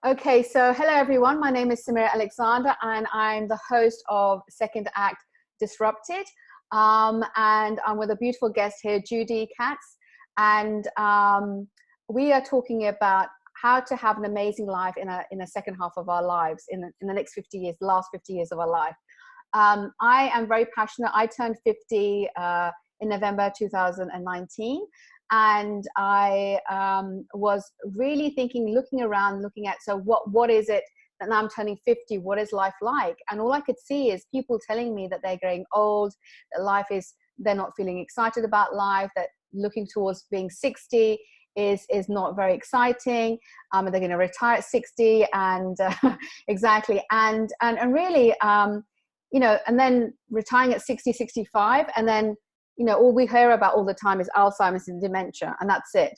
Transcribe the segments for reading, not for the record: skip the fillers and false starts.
Okay, so hello everyone. My name is Samira Alexander and I'm the host of Second Act Disrupted. And I'm with a beautiful guest here, Judy Katz. And we are talking about how to have an amazing life in a second half of our lives, in the next 50 years, the last 50 years of our life. I am very passionate. I turned 50 in November 2019. And I was really thinking, looking around, looking at, so what is it that now I'm turning 50, what is life like? And all I could see is people telling me that they're growing old, that they're not feeling excited about life, that looking towards being 60 is not very exciting. They're going to retire at 60 and exactly. And really, you know, and then retiring at 60, 65, and then, you know, all we hear about all the time is Alzheimer's and dementia, and that's it.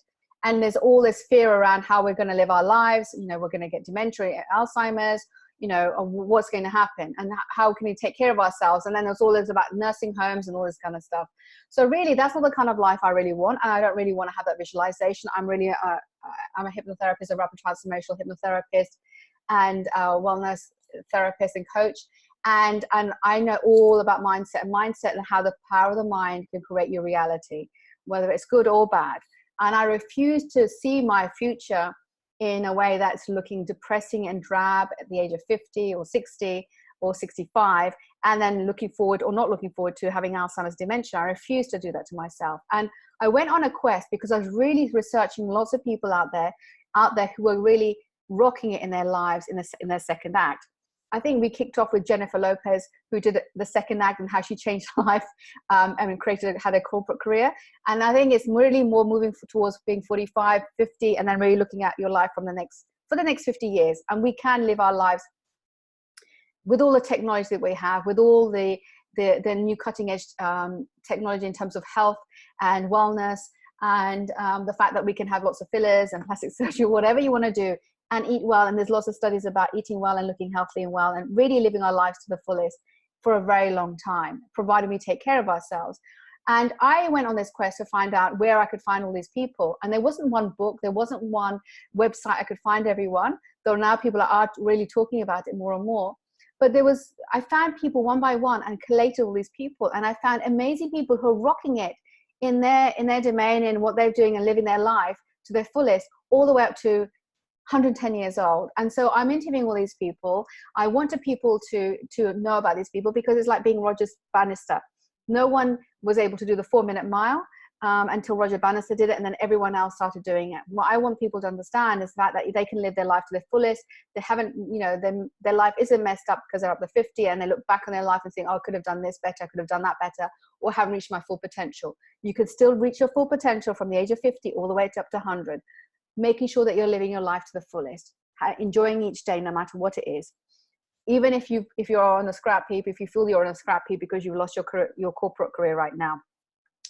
And there's all this fear around how we're going to live our lives. You know, we're going to get dementia, Alzheimer's, you know, what's going to happen and how can we take care of ourselves? And then there's all this about nursing homes and all this kind of stuff. So really, that's not the kind of life I really want. And I don't really want to have that visualization. I'm really, I'm a hypnotherapist, a rapid transformational hypnotherapist and wellness therapist and coach. And I know all about mindset and how the power of the mind can create your reality, whether it's good or bad. And I refuse to see my future in a way that's looking depressing and drab at the age of 50 or 60 or 65, and then looking forward or not looking forward to having Alzheimer's dementia. I refuse to do that to myself. And I went on a quest because I was really researching lots of people out there who are really rocking it in their lives in their second act. I think we kicked off with Jennifer Lopez, who did the second act and how she changed life and had a corporate career. And I think it's really more moving towards being 45, 50, and then really looking at your life for the next 50 years. And we can live our lives with all the technology that we have, with all the new cutting edge technology in terms of health and wellness, and the fact that we can have lots of fillers and plastic surgery, whatever you want to do, and eat well. And there's lots of studies about eating well and looking healthy and well and really living our lives to the fullest for a very long time, provided we take care of ourselves. And I went on this quest to find out where I could find all these people. And there wasn't one book, there wasn't one website I could find everyone, though now people are really talking about it more and more. But I found people one by one and collated all these people. And I found amazing people who are rocking it in their domain and what they're doing and living their life to their fullest, all the way up to 110 years old. And so I'm interviewing all these people. I wanted people to know about these people because it's like being Roger Bannister. No one was able to do the 4-minute mile until Roger Bannister did it, and then everyone else started doing it. What I want people to understand is that they can live their life to their fullest. They haven't, you know, their life isn't messed up because they're up to 50 and they look back on their life and think, oh, I could have done this better, I could have done that better, or haven't reached my full potential. You can still reach your full potential from the age of 50 all the way up to 100. Making sure that you're living your life to the fullest, enjoying each day no matter what it is. Even if you're on a scrap heap, if you feel you're on a scrap heap because you've lost your corporate career right now,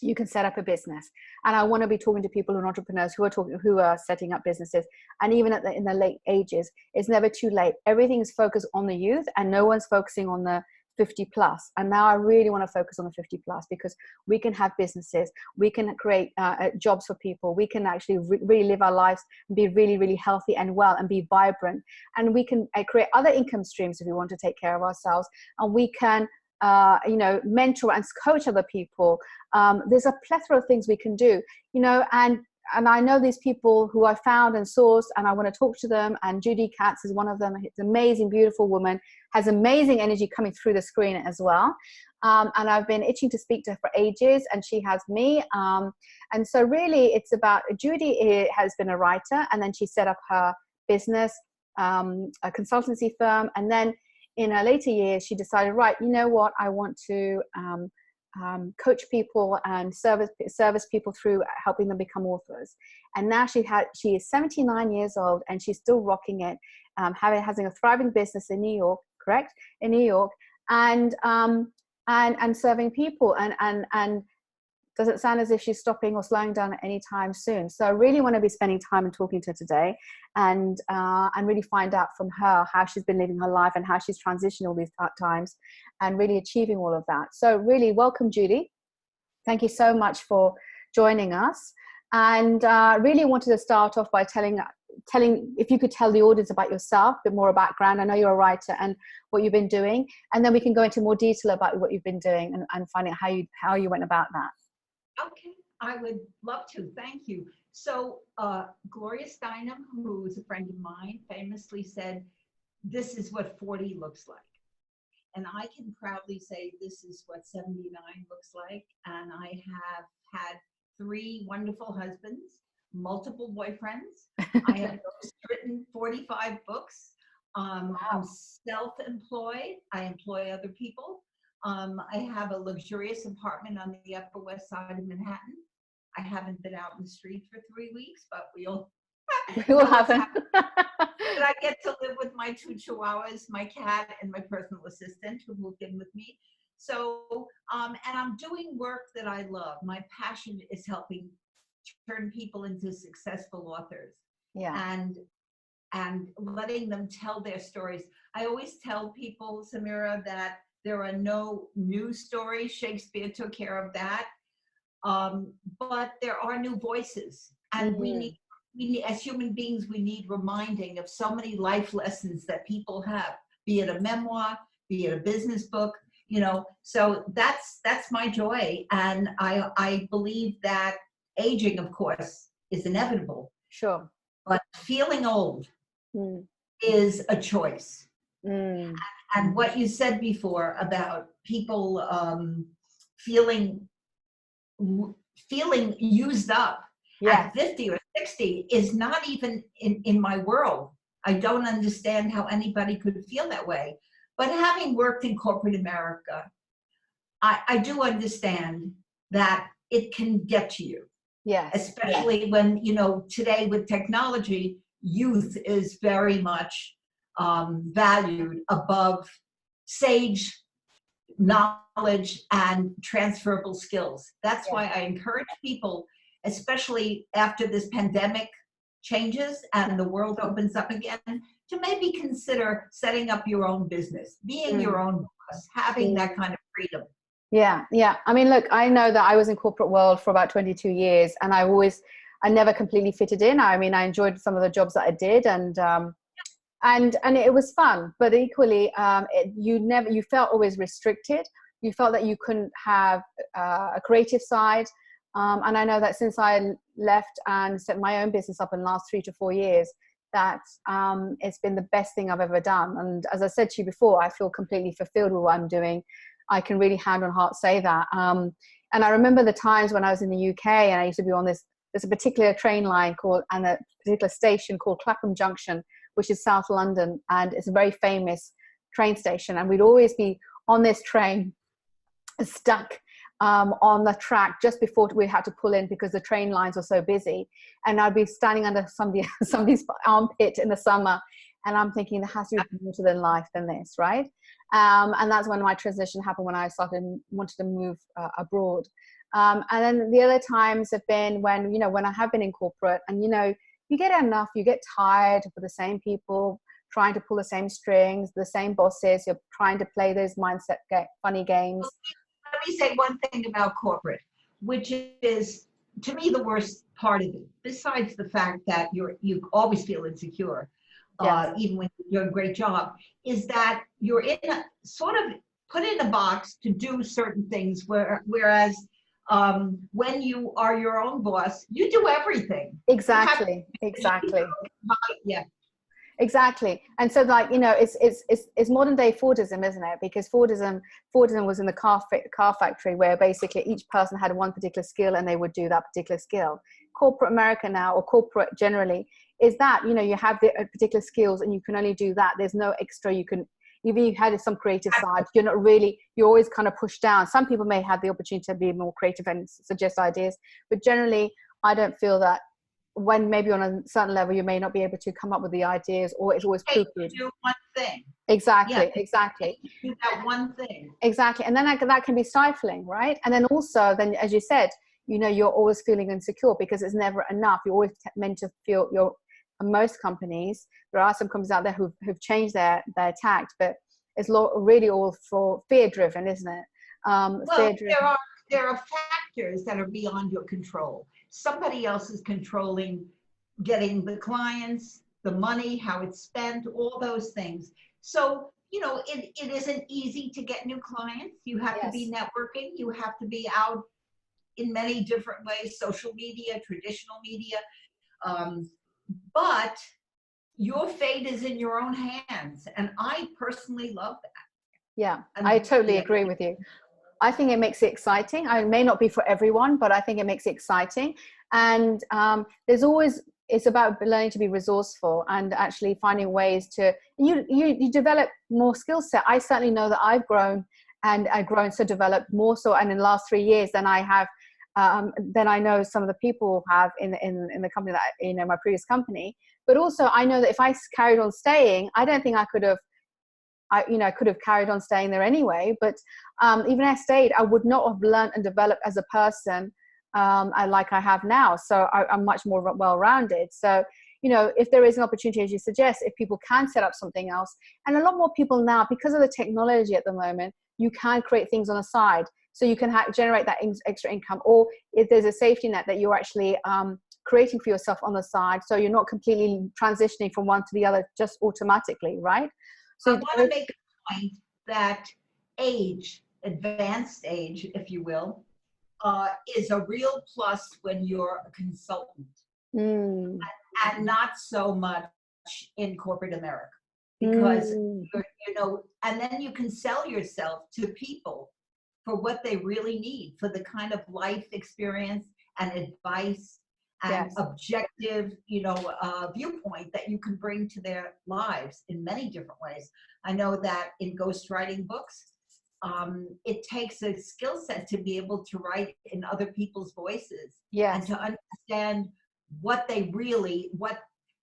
you can set up a business. And I want to be talking to people who are entrepreneurs who are setting up businesses. And even in the late ages, it's never too late. Everything is focused on the youth and no one's focusing on the 50 plus. And now I really want to focus on the 50 plus because we can have businesses, we can create jobs for people, we can actually really live our lives and be really, really healthy and well and be vibrant. And we can create other income streams if we want to take care of ourselves. And we can, you know, mentor and coach other people. There's a plethora of things we can do, you know, and I know these people who I found and sourced, and I want to talk to them. And Judy Katz is one of them. It's an amazing, beautiful woman, has amazing energy coming through the screen as well. And I've been itching to speak to her for ages, and she has me. And so really it's about, Judy has been a writer, and then she set up her business, a consultancy firm. And then in her later years, she decided, right, you know what, I want to coach people and service people through helping them become authors. And now she is 79 years old and she's still rocking it, having a thriving business in New York, correct? In New York, and serving people, and doesn't sound as if she's stopping or slowing down at any time soon. So I really want to be spending time and talking to her today, and really find out from her how she's been living her life and how she's transitioned all these times and really achieving all of that. So really welcome, Judy. Thank you so much for joining us. And really wanted to start off by telling if you could tell the audience about yourself, a bit more background. I know you're a writer, and what you've been doing, and then we can go into more detail about what you've been doing and finding out how you went about that. Okay, I would love to. Thank you. So Gloria Steinem, who is a friend of mine, famously said, "This is what 40 looks like." And I can proudly say this is what 79 looks like. And I have had 3 wonderful husbands, multiple boyfriends. I have written 45 books. Wow. I'm self-employed. I employ other people. I have a luxurious apartment on the Upper West Side of Manhattan. I haven't been out in the street for 3 weeks, but we'll happen. But I get to live with my 2 chihuahuas, my cat, and my personal assistant who moved in with me. So, and I'm doing work that I love. My passion is helping turn people into successful authors. Yeah. And letting them tell their stories. I always tell people, Samira, that there are no new stories. Shakespeare took care of that. But there are new voices, and we need, as human beings, we need reminding of so many life lessons that people have, be it a memoir, be it a business book, so that's my joy. And I believe that aging, of course, is inevitable. Sure. But feeling old is a choice. And what you said before about people feeling used up at 50 or 60 is not even in my world. I don't understand how anybody could feel that way. But having worked in corporate America, I do understand that it can get to you. Yes. Especially when, today with technology, youth is very much valued above sage knowledge and transferable skills. That's why I encourage people, especially after this pandemic changes and the world opens up again, to maybe consider setting up your own business, being your own boss, having that kind of freedom. Yeah. I mean, look, I know that I was in corporate world for about 22 years, and I never completely fitted in. I mean, I enjoyed some of the jobs that I did, and it was fun, but equally, you felt always restricted. You felt that you couldn't have a creative side. And I know that since I left and set my own business up in the last 3 to 4 years, that it's been the best thing I've ever done. And as I said to you before, I feel completely fulfilled with what I'm doing. I can really hand on heart say that. And I remember the times when I was in the UK, and I used to be on there's a particular train line and a particular station called Clapham Junction, which is South London, and it's a very famous train station. And we'd always be on this train stuck on the track just before we had to pull in because the train lines were so busy. And I'd be standing under somebody's armpit in the summer, and I'm thinking there has to be more to than life than this, right? And that's when my transition happened, when I wanted to move abroad. And then the other times have been when I have been in corporate, and you get enough, you get tired of the same people trying to pull the same strings, the same bosses. You're trying to play those funny games. Let me say one thing about corporate, which is, to me, the worst part of it, besides the fact that you always feel insecure, even when you're doing a great job, is that you're sort of put in a box to do certain things, whereas when you are your own boss, you do everything. Exactly. Yeah. Exactly. And so it's modern day Fordism, isn't it? Because Fordism was in the car factory, where basically each person had one particular skill and they would do that particular skill. Corporate America now, or corporate generally, is that, you have the particular skills and you can only do that. There's no extra even you had some creative side, you're always kind of pushed down. Some people may have the opportunity to be more creative and suggest ideas, but generally I don't feel that. When maybe on a certain level you may not be able to come up with the ideas, or it's always poo-pooed. Do one thing. Exactly. Do that one thing. Exactly. And then that can be stifling, right? And then also, as you said, you're always feeling insecure because it's never enough. You're always meant to feel most companies, there are some companies out there who've changed their tact, but it's really all for fear driven, isn't it? There are factors that are beyond your control. Somebody else is controlling getting the clients, the money, how it's spent, all those things. So, it isn't easy to get new clients. You have to be Yes. networking. You have to be out in many different ways, social media, traditional media. Um, but your fate is in your own hands. And I personally love that. Yeah, And I totally agree with you. I think it makes it exciting. It may not be for everyone, but I think it makes it exciting. And it's about learning to be resourceful and actually finding ways to, you develop more skill set. I certainly know that I've grown so developed more so, and in the last 3 years than I have, than I know some of the people have in the company that, my previous company. But also I know that if I carried on staying, I don't think I could have, I could have carried on staying there anyway, but even if I stayed, I would not have learned and developed as a person like I have now. So I'm much more well-rounded. So, if there is an opportunity, as you suggest, if people can set up something else, and a lot more people now, because of the technology at the moment, you can create things on the side. So you can generate that extra income, or if there's a safety net that you're actually creating for yourself on the side, so you're not completely transitioning from one to the other just automatically, right? I So want to make a point that age, advanced age, if you will, is a real plus when you're a consultant, Mm, and not so much in corporate America, because mm, and then you can sell yourself to people for what they really need, for the kind of life experience and advice and yes. objective, viewpoint that you can bring to their lives in many different ways. I know that in ghostwriting books, it takes a skill set to be able to write in other people's voices and Yes. to understand what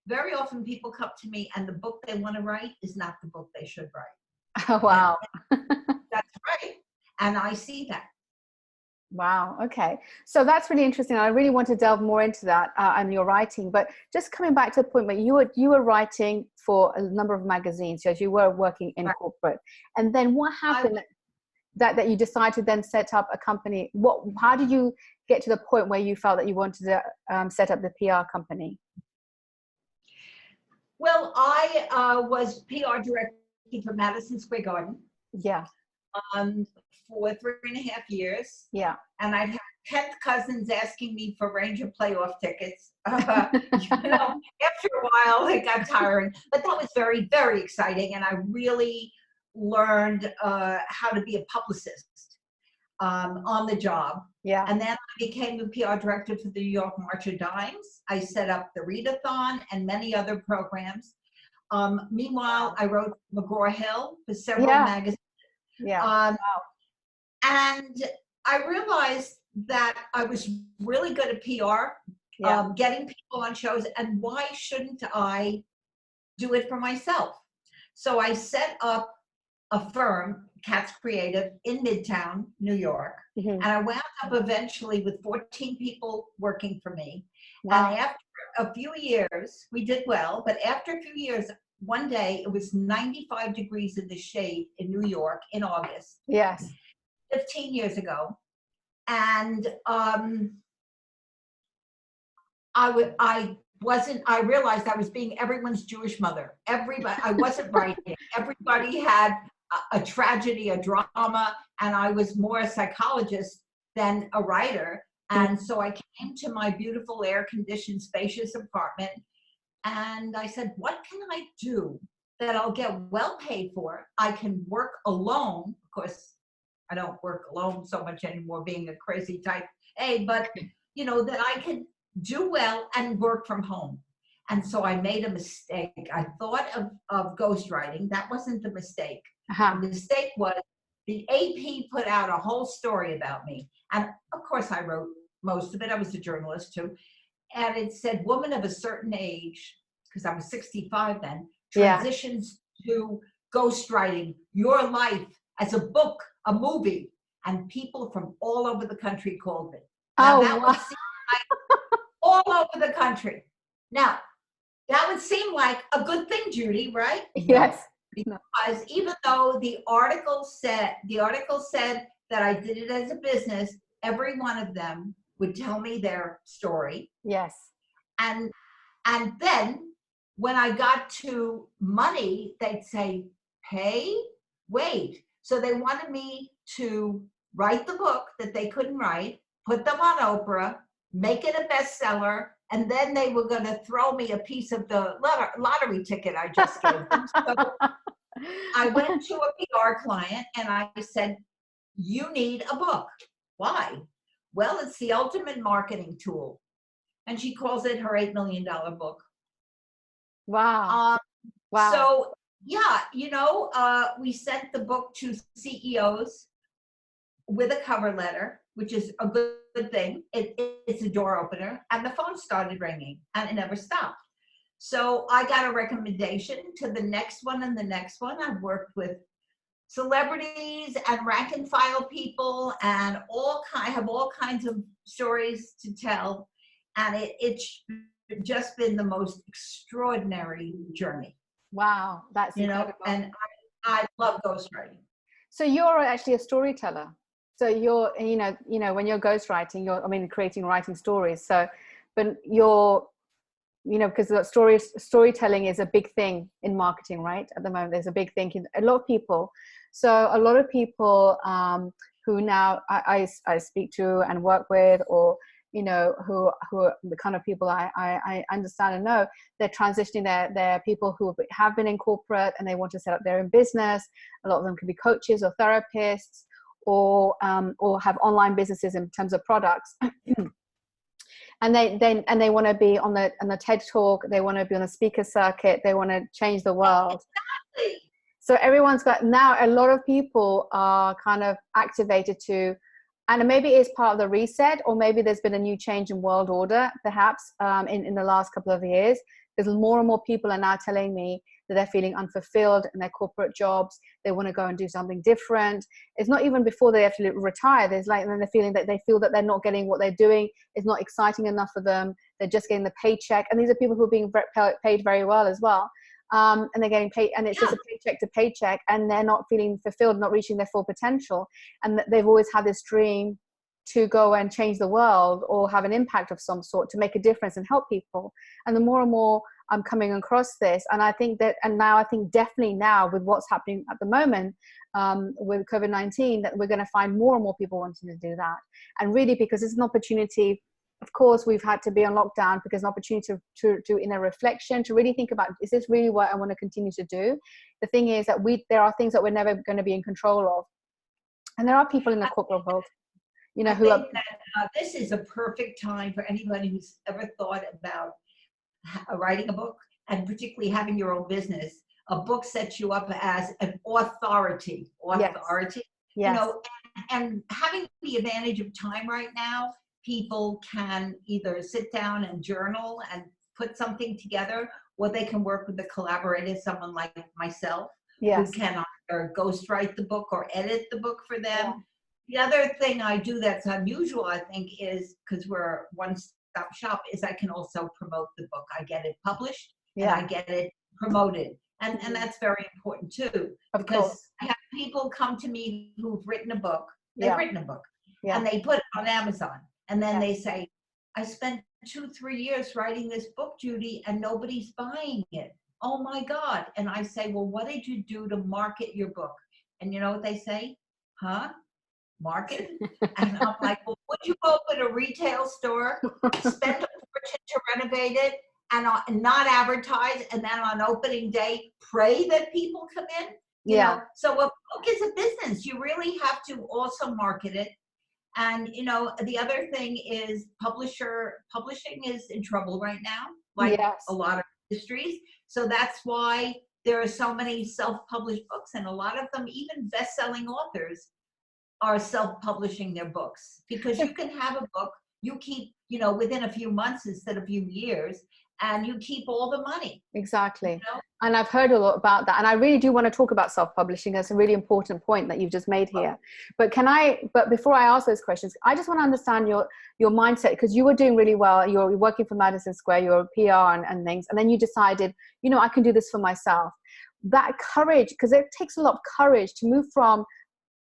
very often people come to me and the book they want to write is not the book they should write. Oh, And wow. that's right. And I see that. Wow. Okay. So that's really interesting. I really want to delve more into that and your writing. But just coming back to the point where you were writing for a number of magazines as you were working in Right. corporate, and then what happened that you decided to then set up a company? How did you get to the point where you felt that you wanted to set up the PR company? Well, I was PR director for Madison Square Garden Yeah. um, for 3.5 years. Yeah. And I've had 10th cousins asking me for Ranger playoff tickets. After a while, it got tiring. But that was very, very exciting. And I really learned how to be a publicist on the job. Yeah. And then I became the PR director for the New York March of Dimes. I set up the Readathon and many other programs. Meanwhile, I wrote McGraw-Hill for several magazines. Yeah. And I realized that I was really good at PR, Yeah. getting people on shows, and why shouldn't I do it for myself? So I set up a firm, Katz Creative, in Midtown, New York, Mm-hmm. and I wound up eventually with 14 people working for me. Wow. And after a few years, we did well, but after a few years, one day it was 95 degrees in the shade in New York in August. Yes. 15 years ago. And I realized I was being everyone's Jewish mother. I wasn't writing. Everybody had a tragedy, a drama, and I was more a psychologist than a writer. And so I came to my beautiful air-conditioned, spacious apartment, and I said, what can I do that I'll get well paid for? I can work alone. Of course, I don't work alone so much anymore, being a crazy type A, but that I can do well and work from home. And so I made a mistake. I thought of ghostwriting. That wasn't the mistake. Uh-huh. The mistake was the AP put out a whole story about me. And of course I wrote most of it. I was a journalist too. And it said, woman of a certain age, because I was 65 then, transitions to ghostwriting, your life as a book, a movie. And people from all over the country called me. Now that would seem like all over the country. Now, that would seem like a good thing, Judy, right? Yes. No. Because even though the article said that I did it as a business, every one of them would tell me their story. Yes. And And then when I got to money, they'd say, pay, wait. So they wanted me to write the book that they couldn't write, put them on Oprah, make it a bestseller, and then they were going to throw me a piece of the lottery ticket I just gave them. So I went to a PR client and I said, you need a book. Why? Well, it's the ultimate marketing tool. And she calls it her $8 million book. Wow. Wow. So yeah, we sent the book to CEOs with a cover letter, which is a good thing. It's a door opener, and the phone started ringing, and it never stopped. So I got a recommendation to the next one and the next one. I've worked with celebrities and rank and file people, and have all kinds of stories to tell, and it's just been the most extraordinary journey. Wow, that's incredible. And I love ghostwriting. So you're actually a storyteller. So you're, when you're ghostwriting, creating writing stories. So, but you're, because storytelling is a big thing in marketing, right? At the moment, there's a big thing in a lot of people. So a lot of people who now I speak to and work with, or who are the kind of people I understand and know, they're transitioning. They're people who have been in corporate and they want to set up their own business. A lot of them can be coaches or therapists, or have online businesses in terms of products. And they want to be on the TED Talk. They want to be on a speaker circuit. They want to change the world. Exactly. So everyone's got, now a lot of people are kind of activated to, and maybe it's part of the reset, or maybe there's been a new change in world order, perhaps, in the last couple of years. Because more and more people are now telling me that they're feeling unfulfilled in their corporate jobs. They want to go and do something different. It's not even before they have to retire. There's then the feeling that they feel that they're not getting what they're doing. It's not exciting enough for them. They're just getting the paycheck. And these are people who are being paid very well as well. And they're getting paid, and it's just a paycheck to paycheck, and they're not feeling fulfilled, not reaching their full potential. And they've always had this dream to go and change the world, or have an impact of some sort, to make a difference and help people. And the more and more I'm coming across this, and I think definitely now with what's happening at the moment with COVID-19, that we're going to find more and more people wanting to do that. And really, because it's an opportunity. Of course, we've had to be on lockdown because an opportunity to in a reflection, to really think about, is this really what I want to continue to do? The thing is that there are things that we're never going to be in control of. And there are people in the corporate world, this is a perfect time for anybody who's ever thought about writing a book, and particularly having your own business. A book sets you up as an authority. Yes. And having the advantage of time right now, people can either sit down and journal and put something together, or they can work with a collaborator, someone like myself, who can either ghostwrite the book or edit the book for them. Yeah. The other thing I do that's unusual, I think, is, because we're a one-stop shop, is I can also promote the book. I get it published and I get it promoted. And that's very important too. Of course. I have people come to me who've written a book. They've written a book and they put it on Amazon. And then they say, I spent 2-3 years writing this book, Judy, and nobody's buying it. Oh my God. And I say, well, what did you do to market your book? And you know what they say? Huh? Market? And I'm like, well, would you open a retail store, spend a fortune to renovate it, and not advertise, and then on opening day, pray that people come in? You know? So a book is a business. You really have to also market it. And, the other thing is publishing is in trouble right now, like a lot of industries. So that's why there are so many self-published books, and a lot of them, even best-selling authors, are self-publishing their books, because you can have a book you keep, within a few months instead of a few years, and you keep all the money. Exactly. And I've heard a lot about that. And I really do want to talk about self-publishing. That's a really important point that you've just made here. But before I ask those questions, I just want to understand your mindset, because you were doing really well. You're working for Madison Square, you're a PR and things. And then you decided, I can do this for myself. That courage, because it takes a lot of courage to move from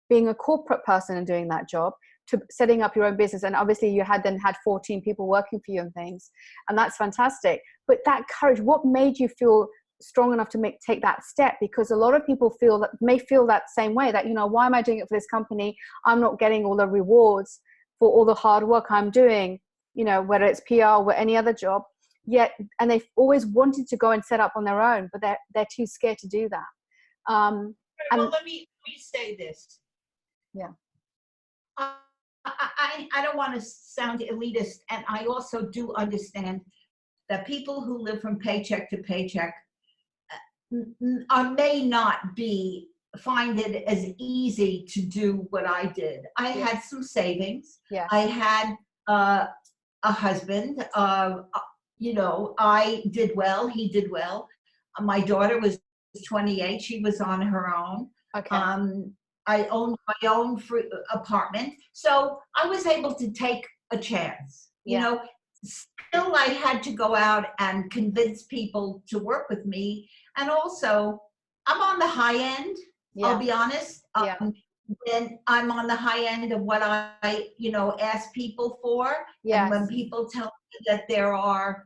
being a corporate person and doing that job to setting up your own business. And obviously you had 14 people working for you and things, and that's fantastic. But that courage, what made you feel strong enough to take that step? Because a lot of people may feel that same way, that, you know, why am I doing it for this company? I'm not getting all the rewards for all the hard work I'm doing, you know, whether it's PR or any other job. Yet, and they've always wanted to go and set up on their own, but they're too scared to do that. Well, let me say this. Yeah. I don't want to sound elitist, and I also do understand that people who live from paycheck to paycheck may not find it as easy to do what I did. I had some savings. Yeah. I had a husband. You know, I did well. He did well. My daughter was 28. She was on her own. Okay. I owned my own free apartment. So I was able to take a chance. You know, still I had to go out and convince people to work with me. And also, I'm on the high end. I'll be honest. When I'm on the high end of what I, you know, ask people for. And when people tell me that there are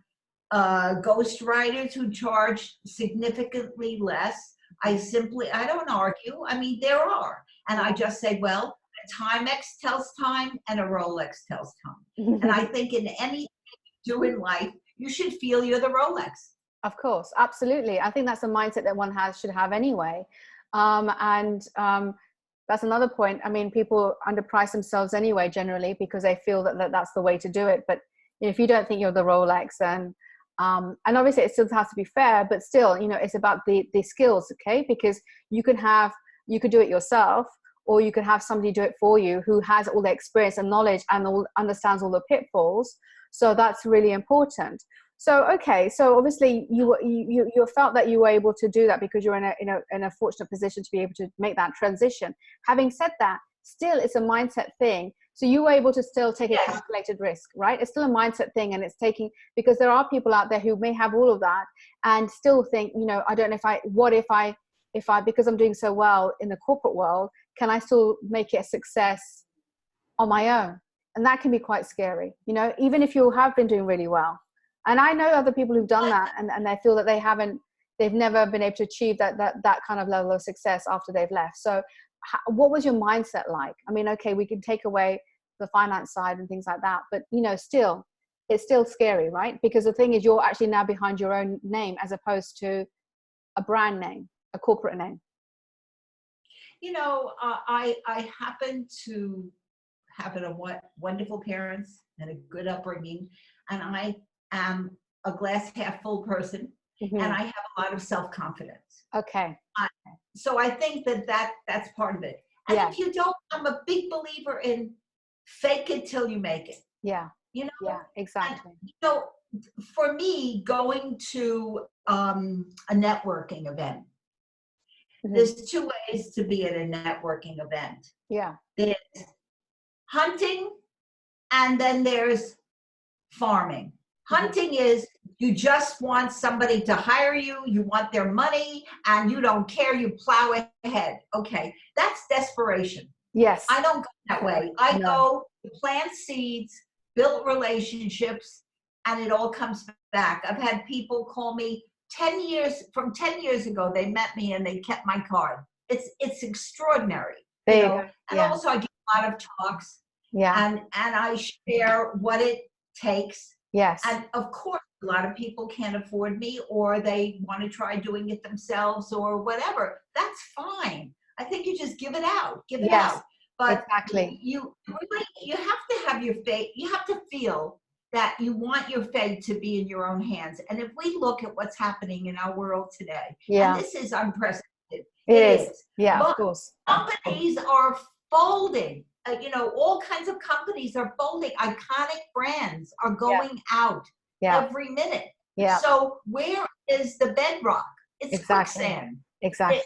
ghostwriters who charge significantly less, I don't argue. I mean, there are. And I just say, well, a Timex tells time and a Rolex tells time. And I think in anything you do in life, you should feel you're the Rolex. Of course, absolutely. I think that's a mindset that one should have anyway. That's another point. I mean, people underprice themselves anyway, generally, because they feel that that's the way to do it. But if you don't think you're the Rolex, then and obviously it still has to be fair, but still, you know, it's about the skills, okay? Because you could do it yourself, or you could have somebody do it for you who has all the experience and knowledge and understands all the pitfalls. So that's really important. So, okay, so obviously you felt that you were able to do that because you're in a fortunate position to be able to make that transition. Having said that, still it's a mindset thing. So you were able to still take a calculated risk, right? It's still a mindset thing, and it's taking, because there are people out there who may have all of that and still think, you know, I don't know if I, because I'm doing so well in the corporate world, can I still make it a success on my own? And that can be quite scary, you know, even if you have been doing really well. And I know other people who've done that, and they feel that they've never been able to achieve that kind of level of success after they've left. So what was your mindset like? I mean, okay, we can take away the finance side and things like that, but, you know, still, it's still scary, right? Because the thing is, you're actually now behind your own name as opposed to a brand name, a corporate name. You know, I happen to have wonderful parents and a good upbringing, and I am a glass half full person, and I have a lot of self-confidence. Okay. So I think that's part of it. And if you don't, I'm a big believer in fake it till you make it. Yeah. You know? Yeah, exactly. And, you know, for me, going to a networking event, there's two ways to be at a networking event. Yeah. There's hunting, and then there's farming. Hunting is you just want somebody to hire you, you want their money, and you don't care, you plow ahead. Okay, that's desperation. Yes. I don't go that way. I go to plant seeds, build relationships, and it all comes back. I've had people call me 10 years ago, they met me and they kept my card. It's extraordinary. You know? And also I give a lot of talks. Yeah. And I share what it takes. Yes. And of course, a lot of people can't afford me, or they want to try doing it themselves or whatever. That's fine. I think you just give it out. Give it out. But exactly. You have to have your faith. You have to feel that you want your fate to be in your own hands. And if we look at what's happening in our world today, and this is unprecedented. It is. Yeah, but of course. Companies are folding. You know, all kinds of companies are folding. Iconic brands are going out every minute. Yeah. So where is the bedrock? It's quicksand. Exactly.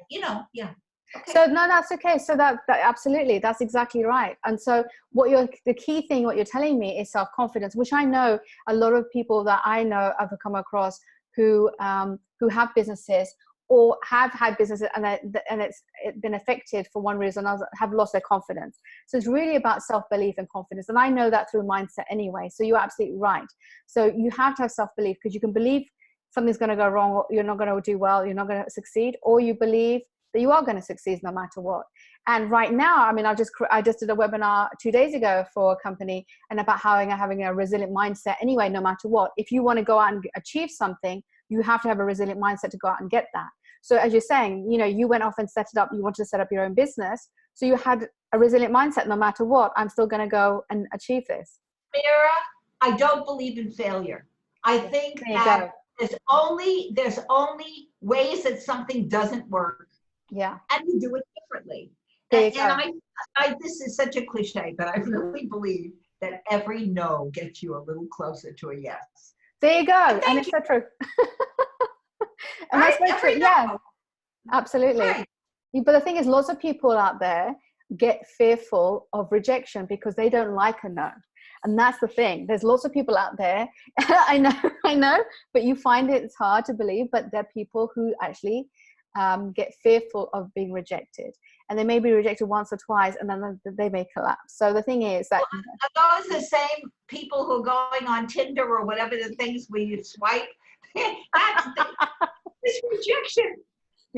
You know, yeah. Okay. So no, that's okay. So that absolutely, that's exactly right. And so the key thing, what you're telling me is self-confidence, which I know a lot of people that I know have come across who have businesses or have had businesses and it's been affected for one reason or another, have lost their confidence. So it's really about self-belief and confidence. And I know that through mindset anyway. So you're absolutely right. So you have to have self-belief, because you can believe something's going to go wrong, or you're not going to do well, you're not going to succeed, or you believe that you are going to succeed no matter what. And right now, I mean, I just did a webinar 2 days ago for a company, and about having a resilient mindset anyway, no matter what. If you want to go out and achieve something, you have to have a resilient mindset to go out and get that. So as you're saying, you know, you went off and set it up, you wanted to set up your own business. So you had a resilient mindset, no matter what, I'm still going to go and achieve this. Mira, I don't believe in failure. I think that there's only ways that something doesn't work. Yeah. And you do it differently. And this is such a cliche, but I really believe that every no gets you a little closer to a yes. There you go. And it's so true. And right? that's very true. Yeah, absolutely. Right. But the thing is, lots of people out there get fearful of rejection because they don't like a no. And that's the thing. There's lots of people out there. I know, but you find it's hard to believe, but there are people who actually get fearful of being rejected. And they may be rejected once or twice, and then they may collapse. So the thing is that... Are those the same people who are going on Tinder or whatever the things where you swipe? It's rejection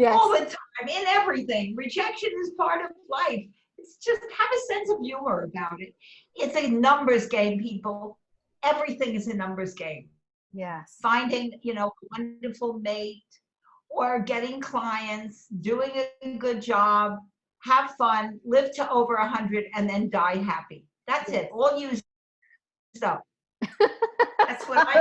all the time, in everything. Rejection is part of life. It's just have a sense of humor about it. It's a numbers game, people. Everything is a numbers game. Yes. Finding, a wonderful mate, or getting clients, doing a good job, have fun, live to over 100, and then die happy. That's it. All used up. That's what I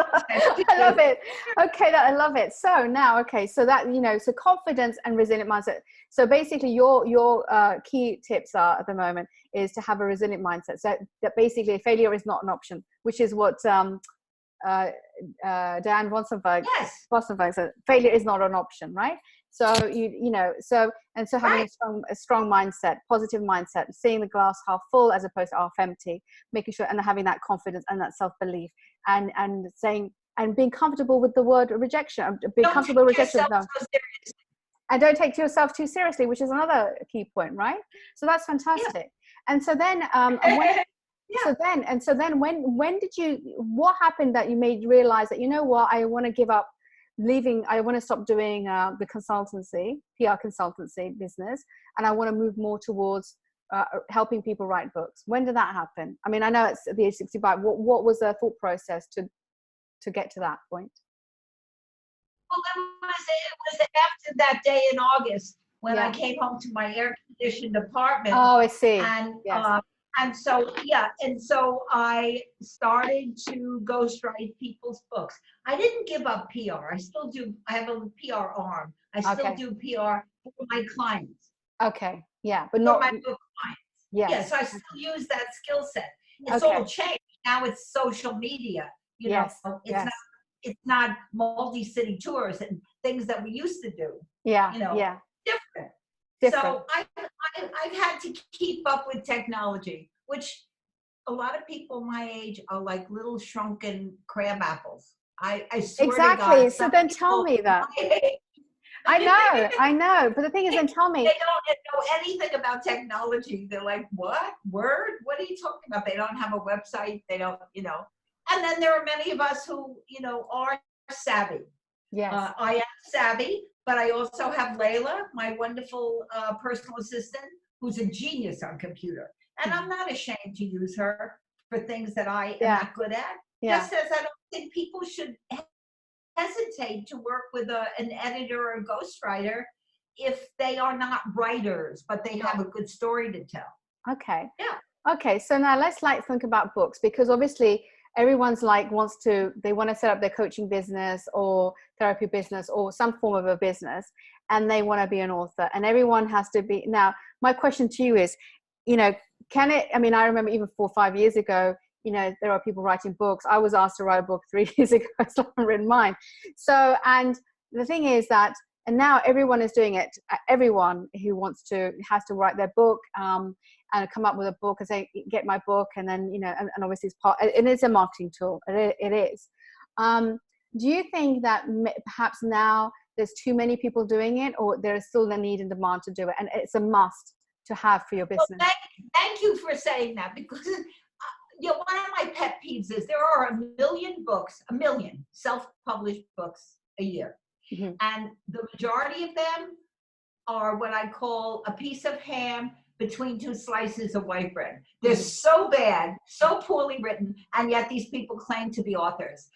love it. Okay, I love it. So now, so that, so confidence and resilient mindset. So basically your key tips are at the moment is to have a resilient mindset. So that basically failure is not an option, which is what Diane Vosenberg said. Failure is not an option, right? So having a strong mindset, positive mindset, seeing the glass half full as opposed to half empty, making sure, and having that confidence and that self-belief, and saying, and being comfortable with the word rejection, being comfortable with rejection. And don't take yourself too seriously, which is another key point, right? So that's fantastic. Yeah. And so then, when did you, what happened that you made you realize that, I want to give up I want to stop doing the consultancy, PR consultancy business, and I want to move more towards helping people write books? When did that happen? I mean, I know it's at the age 65. What was the thought process to get to that point? Well, it was after that day in August when I came home to my air-conditioned apartment. Oh, I see. And so I started to ghostwrite people's books. I didn't give up PR. I still do. I have a PR arm. I still do PR for my clients. Okay. Yeah, but not for my book clients. Yes. Yeah. So I still use that skill set. It's all changed. Now it's social media. It's not multi-city tours and things that we used to do. Different. So I've had to keep up with technology, which a lot of people my age are like little shrunken crab apples. I swear to God. So then tell me that. I know. But the thing is, then tell me. They don't know anything about technology. They're like, what? Word? What are you talking about? They don't have a website. They don't, And then there are many of us who, are savvy. Yes. I am savvy, but I also have Layla, my wonderful personal assistant, who's a genius on computer. And I'm not ashamed to use her for things that I am not good at. Just as I don't think people should hesitate to work with an editor or a ghostwriter if they are not writers, but they have a good story to tell. Okay. Yeah. Okay, so now let's think about books, because obviously everyone's they want to set up their coaching business or therapy business or some form of a business, and they want to be an author, and everyone has to be. Now, my question to you is, can it, I remember even 4 or 5 years ago, there are people writing books. I was asked to write a book 3 years ago. I still haven't written mine. So, and the thing is that, and now everyone is doing it. Everyone who has to write their book, and come up with a book and say, get my book. And then, and obviously it's a marketing tool. It is. Do you think that perhaps now there's too many people doing it, or there is still the need and demand to do it, and it's a must to have for your business? Well, thank you for saying that, because you know, one of my pet peeves is there are a million self-published books a year. Mm-hmm. And the majority of them are what I call a piece of ham between two slices of white bread. They're Mm-hmm. so bad, so poorly written, and yet these people claim to be authors.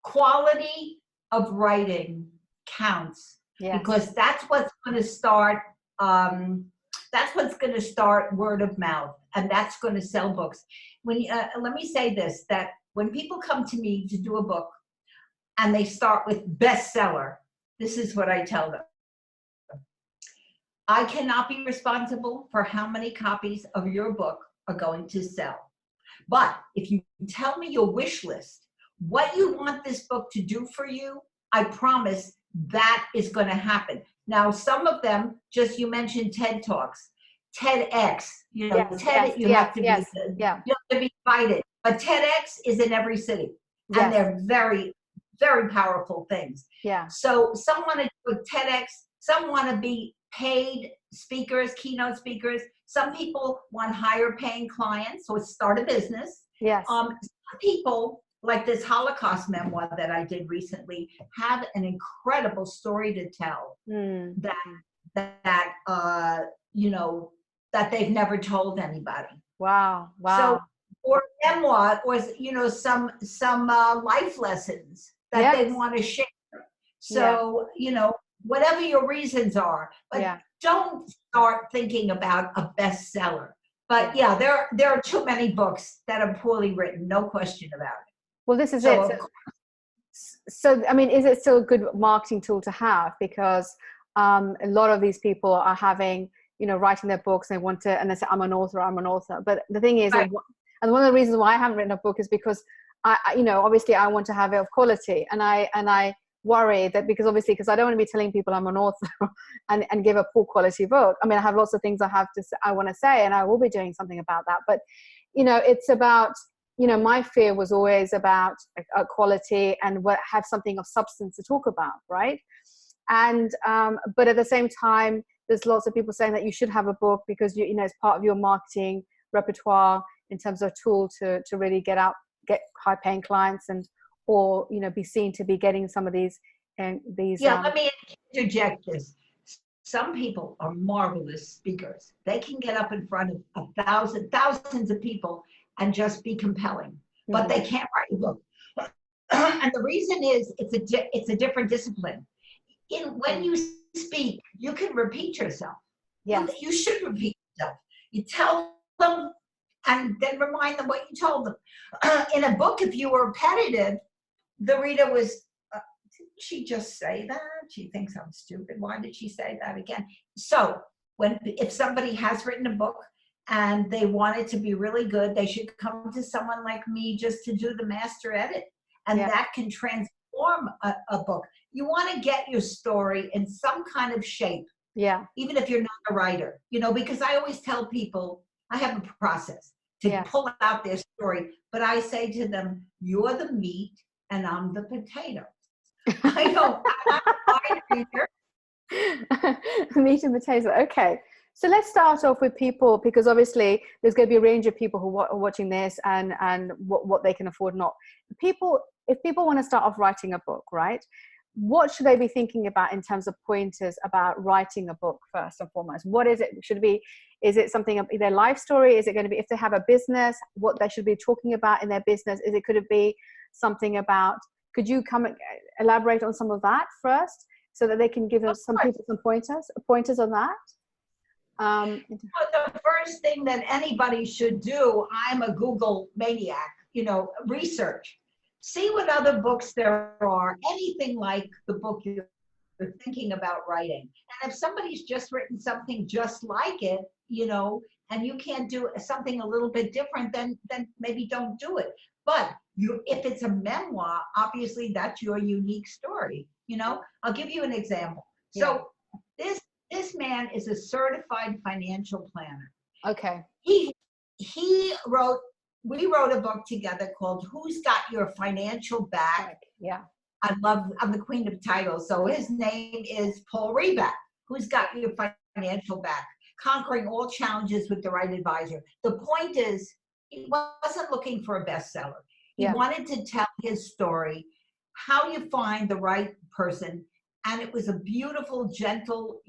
Quality of writing counts, Yes. because that's what's going to start. That's what's going to start word of mouth, and that's going to sell books. When let me say this: that when people come to me to do a book, and they start with bestseller, this is what I tell them. I cannot be responsible for how many copies of your book are going to sell. But if you tell me your wish list, what you want this book to do for you, I promise that is going to happen. Now, some of them, just you mentioned TED Talks, TEDx, you know, Yes, TED, yes, you yes, have to yes, be, yeah. you have to be invited. But TEDx is in every city, and Yes. they're very, very powerful things. Yeah. So some want to do a TEDx, some want to be paid speakers, keynote speakers. Some people want higher paying clients, so start a business. Yes. Some people, like this Holocaust memoir that I did recently, have an incredible story to tell that you know, that they've never told anybody. Wow. Wow. So, or memoir, or you know, some life lessons that they want to share. So, you know, whatever your reasons are, but don't start thinking about a bestseller. But yeah, there are too many books that are poorly written, no question about it. Well, this is it. So, I mean, is it still a good marketing tool to have? Because a lot of these people are having, you know, writing their books, and they want to, and they say, I'm an author. But the thing is, and one of the reasons why I haven't written a book is because you know, obviously I want to have it of quality, and I worry that because I don't want to be telling people I'm an author and give a poor quality book. I mean, I have lots of things I want to say, and I will be doing something about that. But, you know, it's about, you know, my fear was always about quality and have something of substance to talk about, right? And but at the same time, there's lots of people saying that you should have a book because you know, it's part of your marketing repertoire in terms of a tool to really get high paying clients, and or, you know, be seen to be getting some of these let me interject this. Some people are marvelous speakers. They can get up in front of thousands of people and just be compelling, but they can't write a book. And the reason is it's a different discipline. When you speak, you can repeat yourself. Yes. You should repeat yourself. You tell them and then remind them what you told them. In a book, if you were repetitive, the reader was, didn't she just say that? She thinks I'm stupid. Why did she say that again? So if somebody has written a book and they want it to be really good, they should come to someone like me just to do the master edit. And that can transform a book. You want to get your story in some kind of shape. Yeah. Even if you're not a writer, you know, because I always tell people I have a process to pull out their story, but I say to them, you're the meat and I'm the potato. I'm not a reader. Meat and potato. Okay. So let's start off with people, because obviously there's going to be a range of people who are watching this and what they can afford. If people want to start off writing a book, right? What should they be thinking about in terms of pointers about writing a book first and foremost? What is it? Is it something of their life story? Is it going to be, if they have a business, what they should be talking about in their business? Could it be something about, could you come and elaborate on some of that first so that they can give some people some pointers on that? Well, the first thing that anybody should do, I'm a Google maniac, you know, research. See what other books there are, anything like the book you're thinking about writing. And if somebody's just written something just like it, you know, and you can't do something a little bit different, then maybe don't do it. But if it's a memoir, obviously that's your unique story. You know, I'll give you an example. So this man is a certified financial planner. Okay. We wrote a book together called Who's Got Your Financial Back? Yeah. I'm the queen of titles. So his name is Paul Reback. Who's got your financial back? Conquering all challenges with the right advisor. The point is, he wasn't looking for a bestseller. He wanted to tell his story, how you find the right person. And it was a beautiful, gentle,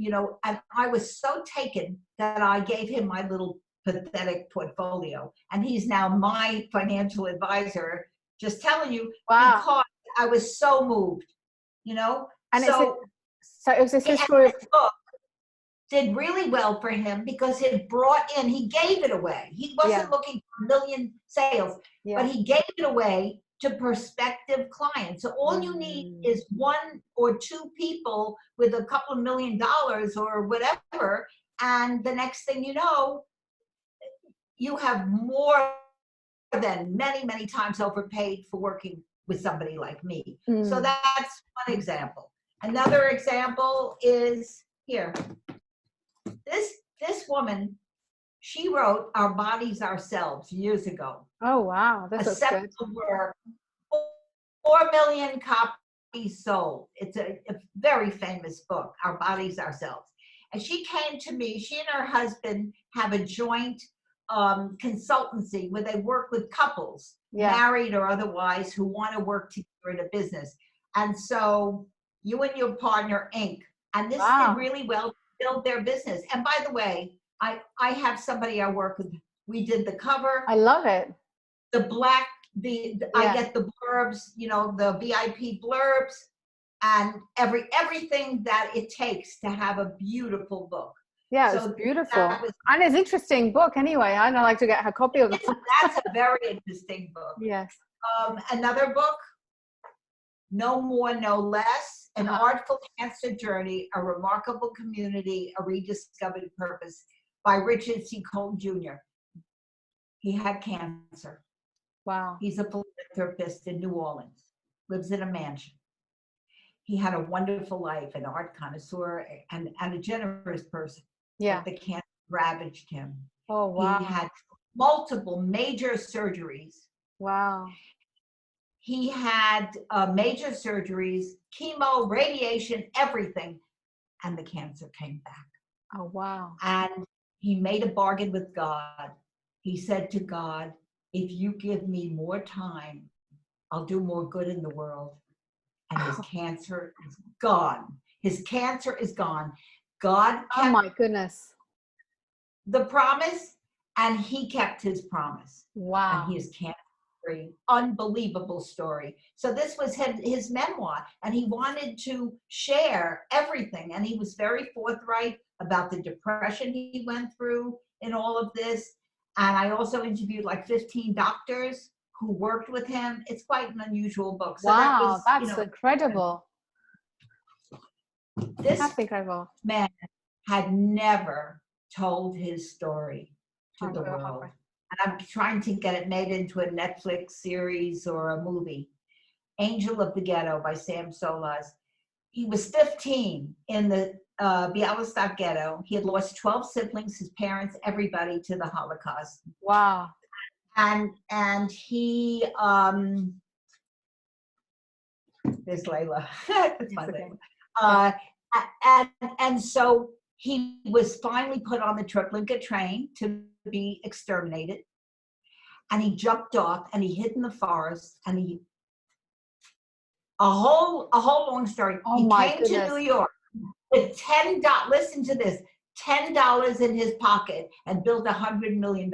and I was so taken that I gave him my little pathetic portfolio. And he's now my financial advisor, just telling you, because I was so moved, And so it was this story of book did really well for him because it brought in, he gave it away. He wasn't looking for a million sales, but he gave it away to prospective clients. So all you need is one or two people with a couple of $1 million or whatever. And the next thing you know, you have more than many, many times overpaid for working with somebody like me. So that's one example. Another example is here. This woman, she wrote Our Bodies Ourselves years ago. Oh, wow. This is good. Work, 4 million copies sold. It's a very famous book, Our Bodies Ourselves. And she came to me, she and her husband have a joint consultancy where they work with couples, married or otherwise, who want to work together in a business. And so you and your partner, Inc. And this did really well to build their business. And by the way, I have somebody I work with. We did the cover. I love it. The black, I get the blurbs, the VIP blurbs, and everything that it takes to have a beautiful book. Yeah, so it's beautiful. And it's an interesting book anyway. I'd like to get a copy of it. That's a very interesting book. Yes. Another book, No More, No Less, An Artful Cancer Journey, A Remarkable Community, A Rediscovered Purpose, by Richard C. Cole Jr. He had cancer. Wow. He's a philanthropist in New Orleans, lives in a mansion. He had a wonderful life, an art connoisseur, and a generous person. Yeah. But the cancer ravaged him. Oh, wow. He had multiple major surgeries. Wow. He had major surgeries, chemo, radiation, everything, and the cancer came back. Oh, wow. And he made a bargain with God. He said to God, if you give me more time, I'll do more good in the world. And his cancer is gone. His cancer is gone. God kept my goodness. the promise, and he kept his promise. Wow. And he is cancer-free. Unbelievable story. So this was his memoir, and he wanted to share everything. And he was very forthright about the depression he went through in all of this. And I also interviewed like 15 doctors who worked with him. It's quite an unusual book. So wow, that's incredible. That's incredible. Man had never told his story to the world. And I'm trying to get it made into a Netflix series or a movie. Angel of the Ghetto by Sam Solas. He was 15 in the Białystok ghetto. He had lost 12 siblings, his parents, everybody, to the Holocaust. Wow. And he, there's Layla. That's my Layla. And so he was finally put on the Treblinka train to be exterminated. And he jumped off and he hid in the forest and a whole long story. Oh, he my came goodness. to New York with $10, listen to this, $10 in his pocket and built $100 million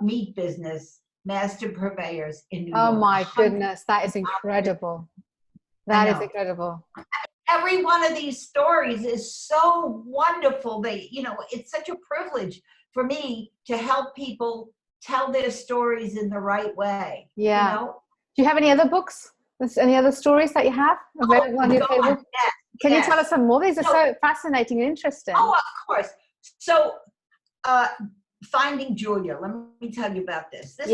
meat business, master purveyors in New York. Oh my goodness, that is incredible. That is incredible. Every one of these stories is so wonderful. It's such a privilege for me to help people tell their stories in the right way. Yeah. Do you have any other books? Any other stories that you have available on your table? Yes, Can you tell us some more? These are so fascinating and interesting. Oh, of course. So, Finding Julia. Let me tell you about this. This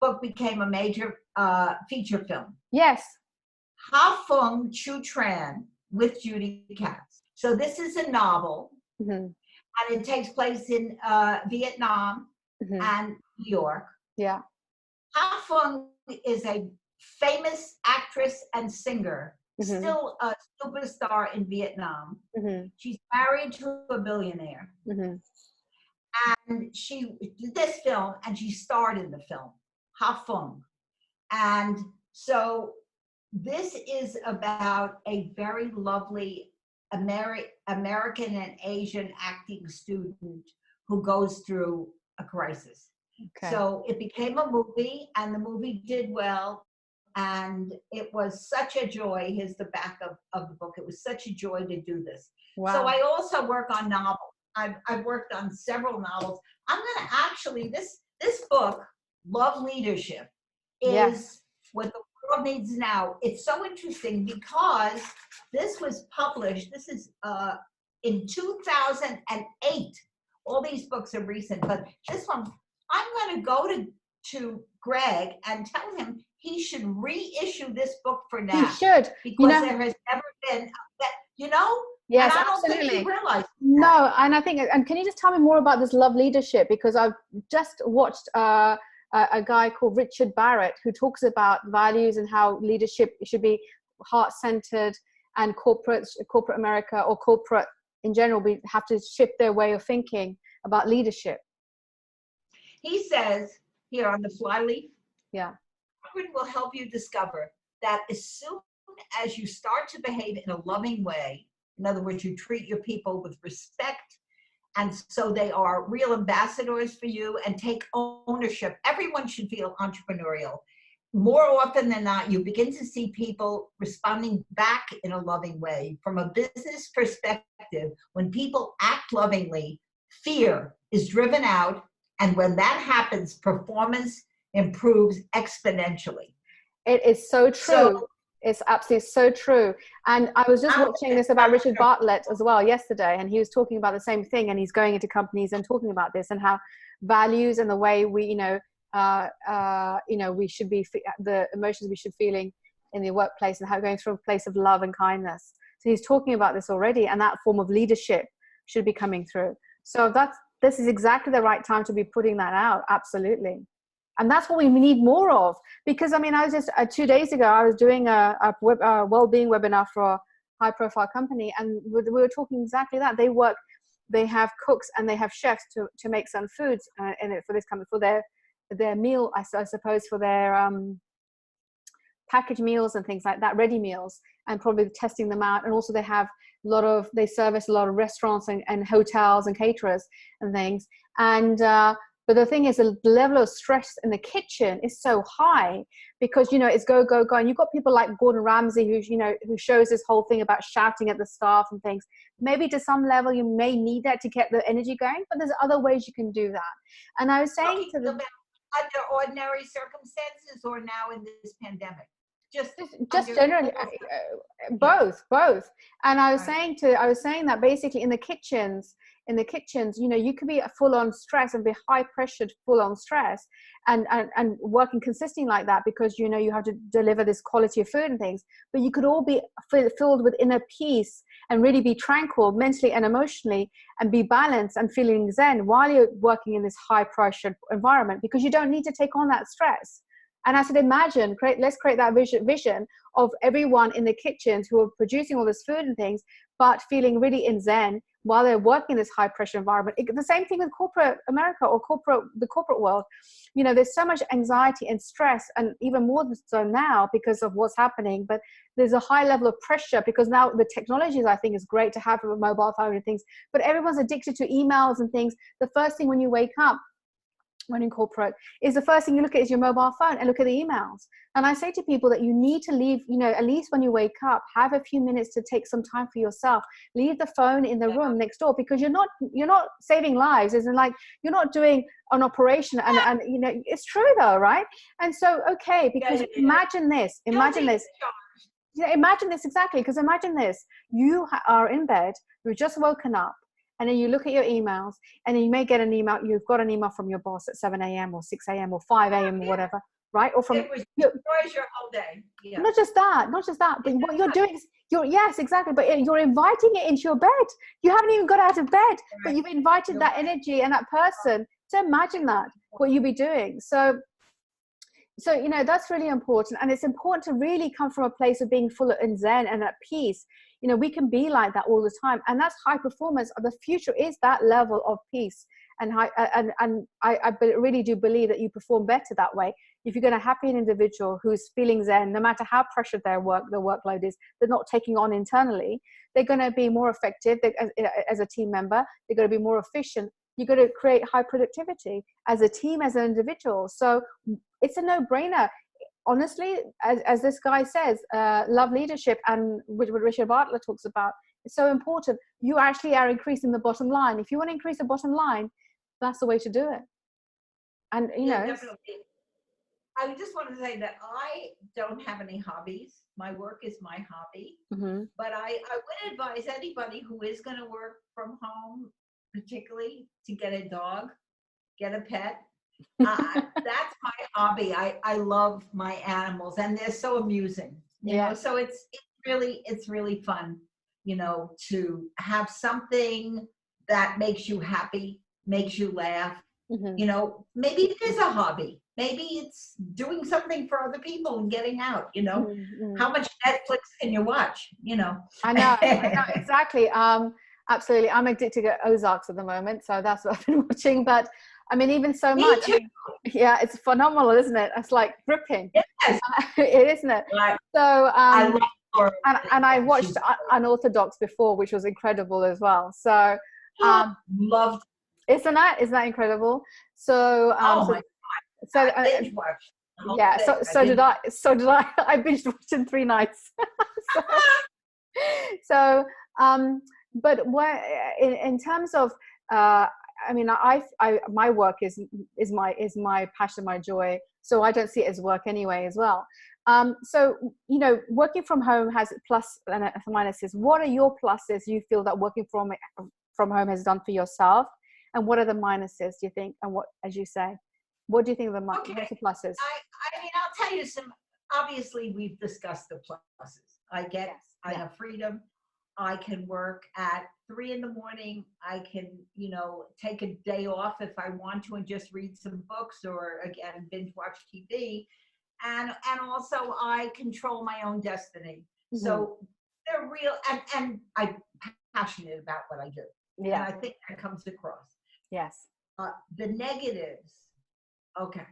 book became a major feature film. Yes. Ha Fung Chu Tran with Judy Katz. So this is a novel, and it takes place in Vietnam and New York. Yeah. Ha Fung is a famous actress and singer, still a superstar in Vietnam. She's married to a billionaire. And she did this film, and she starred in the film, Ha Fung. And so this is about a very lovely American and Asian acting student who goes through a crisis. So it became a movie, and the movie did well. And it was such a joy. Here's the back of the book. It was such a joy to do this. So I also work on novels. I've worked on several novels. I'm going to actually, this book, Love Leadership, is what the world needs now. It's so interesting because this was published, this is in 2008. All these books are recent, but this one, I'm going to go to Greg and tell him he should reissue this book for now. He should. Because there has never been, Yes, and I don't absolutely. think he realized that. No, and I think, and can you just tell me more about this love leadership? Because I've just watched a guy called Richard Barrett who talks about values and how leadership should be heart-centered, and corporate America, or corporate in general, we have to shift their way of thinking about leadership. He says here on the flyleaf, Harvard will help you discover that as soon as you start to behave in a loving way, in other words, you treat your people with respect, and so they are real ambassadors for you and take ownership. Everyone should feel entrepreneurial. More often than not, you begin to see people responding back in a loving way. From a business perspective, when people act lovingly, fear is driven out, and when that happens, performance improves exponentially. It is so true. It's absolutely so true. And I was just watching this about Richard Bartlett as well yesterday, and he was talking about the same thing, and he's going into companies and talking about this and how values and the way we, we should be, the emotions we should feeling in the workplace, and how going through a place of love and kindness. So he's talking about this already, and that form of leadership should be coming through. So this is exactly the right time to be putting that out. Absolutely. And that's what we need more of, because I was just 2 days ago, I was doing a well-being webinar for a high-profile company, and we were talking exactly that. They have cooks and they have chefs to make some foods in it for this company, for their meal, I suppose, for their packaged meals and things like that, ready meals, and probably testing them out. And also they service a lot of restaurants and hotels and caterers and things. And but the thing is, the level of stress in the kitchen is so high because, it's go, go, go. And you've got people like Gordon Ramsay who shows this whole thing about shouting at the staff and things. Maybe to some level you may need that to get the energy going, but there's other ways you can do that. And I was saying to them, under ordinary circumstances or now in this pandemic? Just generally, both. And I was saying that basically in the kitchens, you could be full on stress and be high pressured, full on stress, and working consistently like that because you have to deliver this quality of food and things. But you could all be filled with inner peace and really be tranquil mentally and emotionally, and be balanced and feeling zen while you're working in this high pressured environment, because you don't need to take on that stress. And I said, let's create that vision of everyone in the kitchens who are producing all this food and things, but feeling really in zen while they're working in this high pressure environment. The same thing with corporate America or the corporate world. There's so much anxiety and stress, and even more so now because of what's happening. But there's a high level of pressure because now the technologies, I think, is great to have a mobile phone and things, but everyone's addicted to emails and things. The first thing when you wake up, when in corporate, is the first thing you look at is your mobile phone and look at the emails. And I say to people that you need to leave, at least when you wake up, have a few minutes to take some time for yourself. Leave the phone in the room next door, because you're not saving lives. As in, like, you're not doing an operation, and it's true though, right? And so, okay, because imagine this. Imagine this exactly, because imagine this. You are in bed, you've just woken up, and then you look at your emails, and then you may get an email. You've got an email from your boss at 7 a.m. or 6 a.m. or 5 a.m. or whatever, right? Or from destroys your whole day. Yeah. Not just that. But what you're doing is yes, exactly. But you're inviting it into your bed. You haven't even got out of bed, but you've invited that energy and that person. So imagine that, what you'd be doing. So So, you know, that's really important. And it's important to really come from a place of being full and zen and at peace. You know, we can be like that all the time. And that's high performance. The future is that level of peace. And I really do believe that you perform better that way. If you're going to happy an individual who's feeling zen, no matter how pressured their workload is, they're not taking on internally, they're going to be more effective as a team member. They're going to be more efficient. You're going to create high productivity as a team, as an individual. So it's a no-brainer. Honestly, as this guy says, love leadership, and what Richard Bartlett talks about, it's so important. You actually are increasing the bottom line. If you want to increase the bottom line, that's the way to do it. And, you know. Definitely. I just want to say that I don't have any hobbies. My work is my hobby. Mm-hmm. But I would advise anybody who is going to work from home, particularly, to get a dog, get a pet. That's my hobby. I love my animals, and they're so amusing. You know, so it's really fun, you know, to have something that makes you happy, makes you laugh. Mm-hmm. You know, maybe it is a hobby. Maybe it's doing something for other people and getting out, you know. Mm-hmm. How much Netflix can you watch, you know? I know exactly. Absolutely. I'm addicted to Ozarks at the moment, so that's what I've been watching. But I mean, even so much. Too. Yeah, it's phenomenal, isn't it? It's like gripping. Yes. It isn't it? Right. So I love her. And I watched Unorthodox before, which was incredible as well. So loved. Isn't that incredible? So oh my God. So I binge watched. Yeah, so did I. I binged watched in 3 nights. so but where in terms of I mean, my work is my passion, my joy. So I don't see it as work anyway as well. So, you know, working from home has plus and minuses. What are your pluses you feel that working from home has done for yourself? And what are the minuses, do you think? And what, as you say, what do you think of what's the pluses? I mean, I'll tell you some, obviously we've discussed the pluses. I have freedom. I can work at 3 a.m. I can, you know, take a day off if I want to and just read some books or, again, binge watch TV. And also I control my own destiny. Mm-hmm. So they're real, and I'm passionate about what I do. Yeah. And I think that comes across. Yes. The negatives, okay,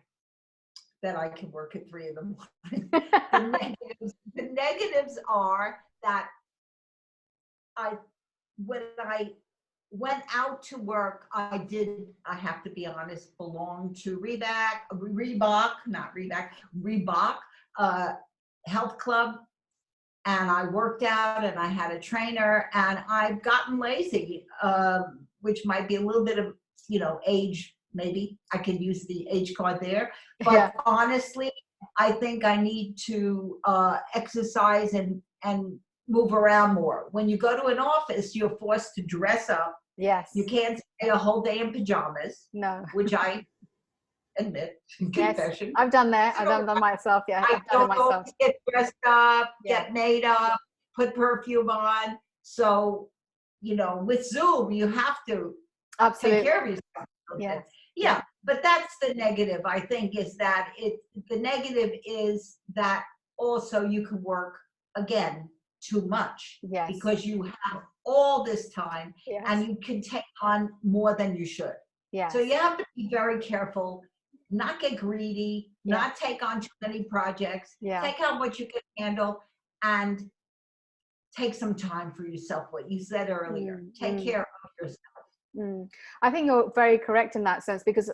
that I can work at 3 a.m. The negatives are that when I went out to work, I have to be honest, belong to Reebok health club. And I worked out and I had a trainer, and I've gotten lazy, which might be a little bit of, you know, age. Maybe I could use the age card there. But honestly, I think I need to exercise and move around more. When you go to an office, you're forced to dress up. Yes. You can't stay a whole day in pajamas. No. Which I admit, confession. Yes, I've done that. I've done myself. Yeah, I've done it myself. Get dressed up, get made up, put perfume on. So, you know, with Zoom, you have to take care of yourself. Yes. Yeah, but that's the negative, I think, is that the negative is that also you can work, again, too much. Yes. Because you have all this time, and you can take on more than you should. Yeah. So you have to be very careful, not get greedy, not take on too many projects, take on what you can handle, and take some time for yourself, what you said earlier. Take care of yourself. I think you're very correct in that sense, because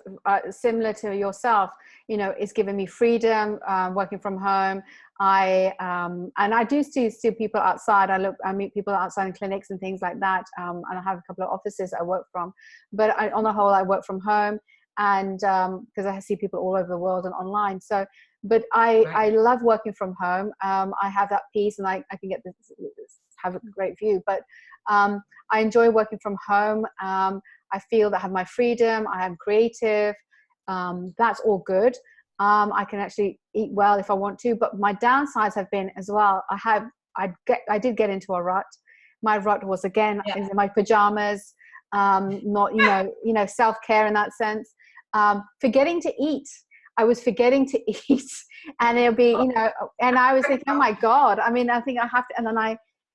similar to yourself, you know, it's given me freedom, working from home. And I do see people outside. I meet people outside in clinics and things like that. And I have a couple of offices I work from, but on the whole, I work from home, and because I see people all over the world and online. So, but I love working from home. I have that peace, and I can get this, have a great view, but I enjoy working from home. I feel that I have my freedom. I am creative. That's all good. I can actually eat well if I want to, but my downsides have been as well. I did get into a rut. My rut was, again, in my pajamas, not, self-care in that sense. Forgetting to eat. I was forgetting to eat, and it'll be, you know, and I was thinking, oh my God, I mean, I think I have to,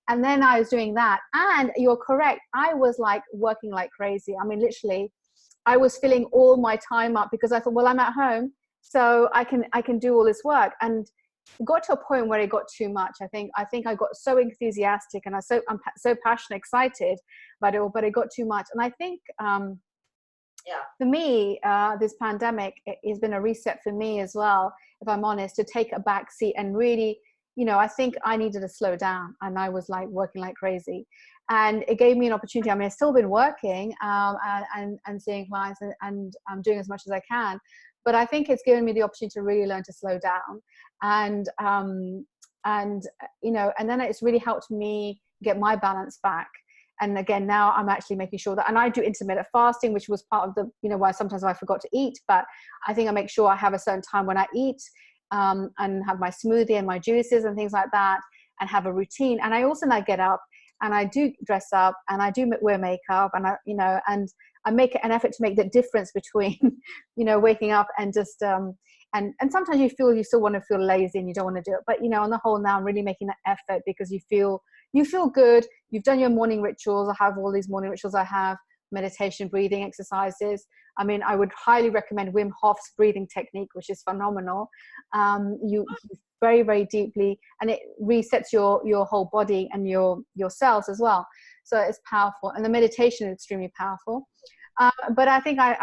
and then I was doing that. And you're correct. I was like working like crazy. I mean, literally, I was filling all my time up because I thought, well, I'm at home, so I can do all this work. And it got to a point where it got too much. I think I got so enthusiastic and I'm so passionate, excited about it all, but it got too much. And I think, for me, this pandemic has been a reset for me as well, if I'm honest, to take a back seat and really, you know, I think I needed to slow down, and I was like working like crazy, and it gave me an opportunity. I mean, I've still been working and seeing clients, and I'm doing as much as I can, but I think it's given me the opportunity to really learn to slow down, and you know, and then it's really helped me get my balance back. And again, now I'm actually making sure that, and I do intermittent fasting, which was part of the, you know, why sometimes I forgot to eat, but I think I make sure I have a certain time when I eat, and have my smoothie and my juices and things like that, and have a routine. And I also now get up and I do dress up and I do wear makeup, and I, you know, and I make an effort to make the difference between, you know, waking up and just, and sometimes you still want to feel lazy and you don't want to do it. But, you know, on the whole now I'm really making that effort because you feel good. You've done your morning rituals. I have all these morning rituals. I have meditation, breathing exercises. I mean, I would highly recommend Wim Hof's breathing technique, which is phenomenal. You very, very deeply, and it resets your whole body and your cells as well. So it's powerful, and the meditation is extremely powerful. But I think I've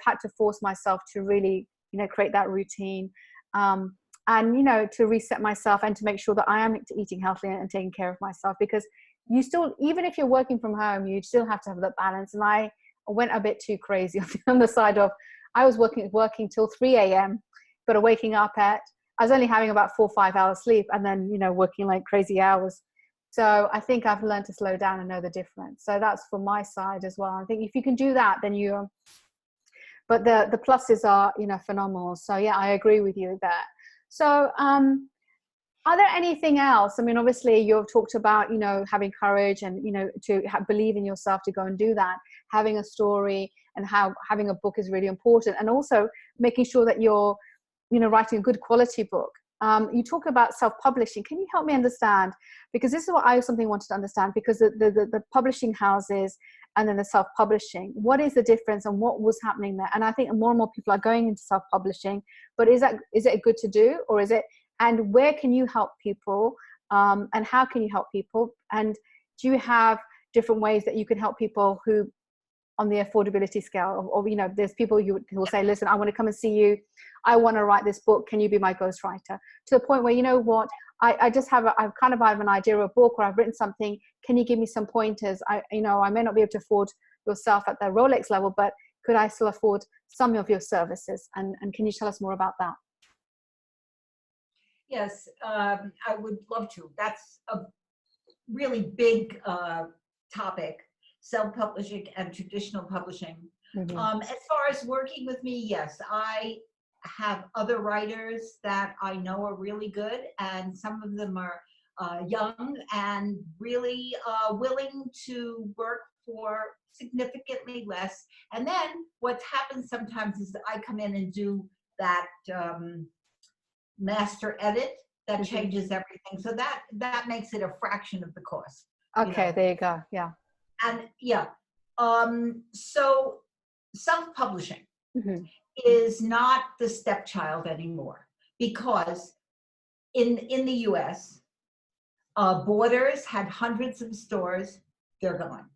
had to force myself to really, you know, create that routine, and, you know, to reset myself and to make sure that I am eating healthily and taking care of myself, because you still, even if you're working from home, you still have to have that balance. And I went a bit too crazy on the side of, I was working till 3 a.m., but waking up I was only having about 4 or 5 hours sleep, and then, you know, working like crazy hours. So I think I've learned to slow down and know the difference. So that's from my side as well. I think if you can do that, then but the pluses are, you know, phenomenal. So yeah, I agree with you there. So are there anything else? I mean, obviously you've talked about, you know, having courage and, you know, to believe in yourself to go and do that, having a story, and how having a book is really important, and also making sure that you're, you know, writing a good quality book. You talk about self-publishing. Can you help me understand? Because this is what I wanted to understand, because the publishing houses and then the self-publishing, what is the difference and what was happening there? And I think more and more people are going into self-publishing, but is it good to do, or is it, and where can you help people, and how can you help people? And do you have different ways that you can help people who, on the affordability scale, or you know, there's people who will say, listen, I want to come and see you, I want to write this book, can you be my ghostwriter? To the point where, you know what, I just have I have an idea of a book, or I've written something, can you give me some pointers? I may not be able to afford yourself at the Rolex level, but could I still afford some of your services? And can you tell us more about that? Yes, I would love to. That's a really big topic, self-publishing and traditional publishing. Mm-hmm. As far as working with me, yes, I have other writers that I know are really good, and some of them are young and really willing to work for significantly less. And then what happens sometimes is that I come in and do that master edit that changes everything. So that makes it a fraction of the cost. Okay, you know? There you go. Yeah. And yeah, so self-publishing is not the stepchild anymore, because in the US, Borders had hundreds of stores. They're gone.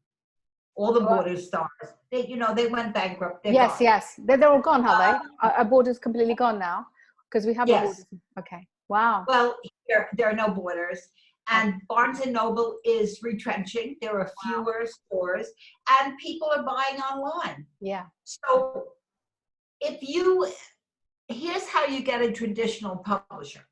All the Borders stores, they went bankrupt. They're gone. Yes. They're all gone, have they? Our Borders completely gone now, because we have a Borders. Okay. Wow. Well, there are no Borders. And Barnes and Noble is retrenching. There are fewer stores, and people are buying online. Yeah. So here's how you get a traditional publisher.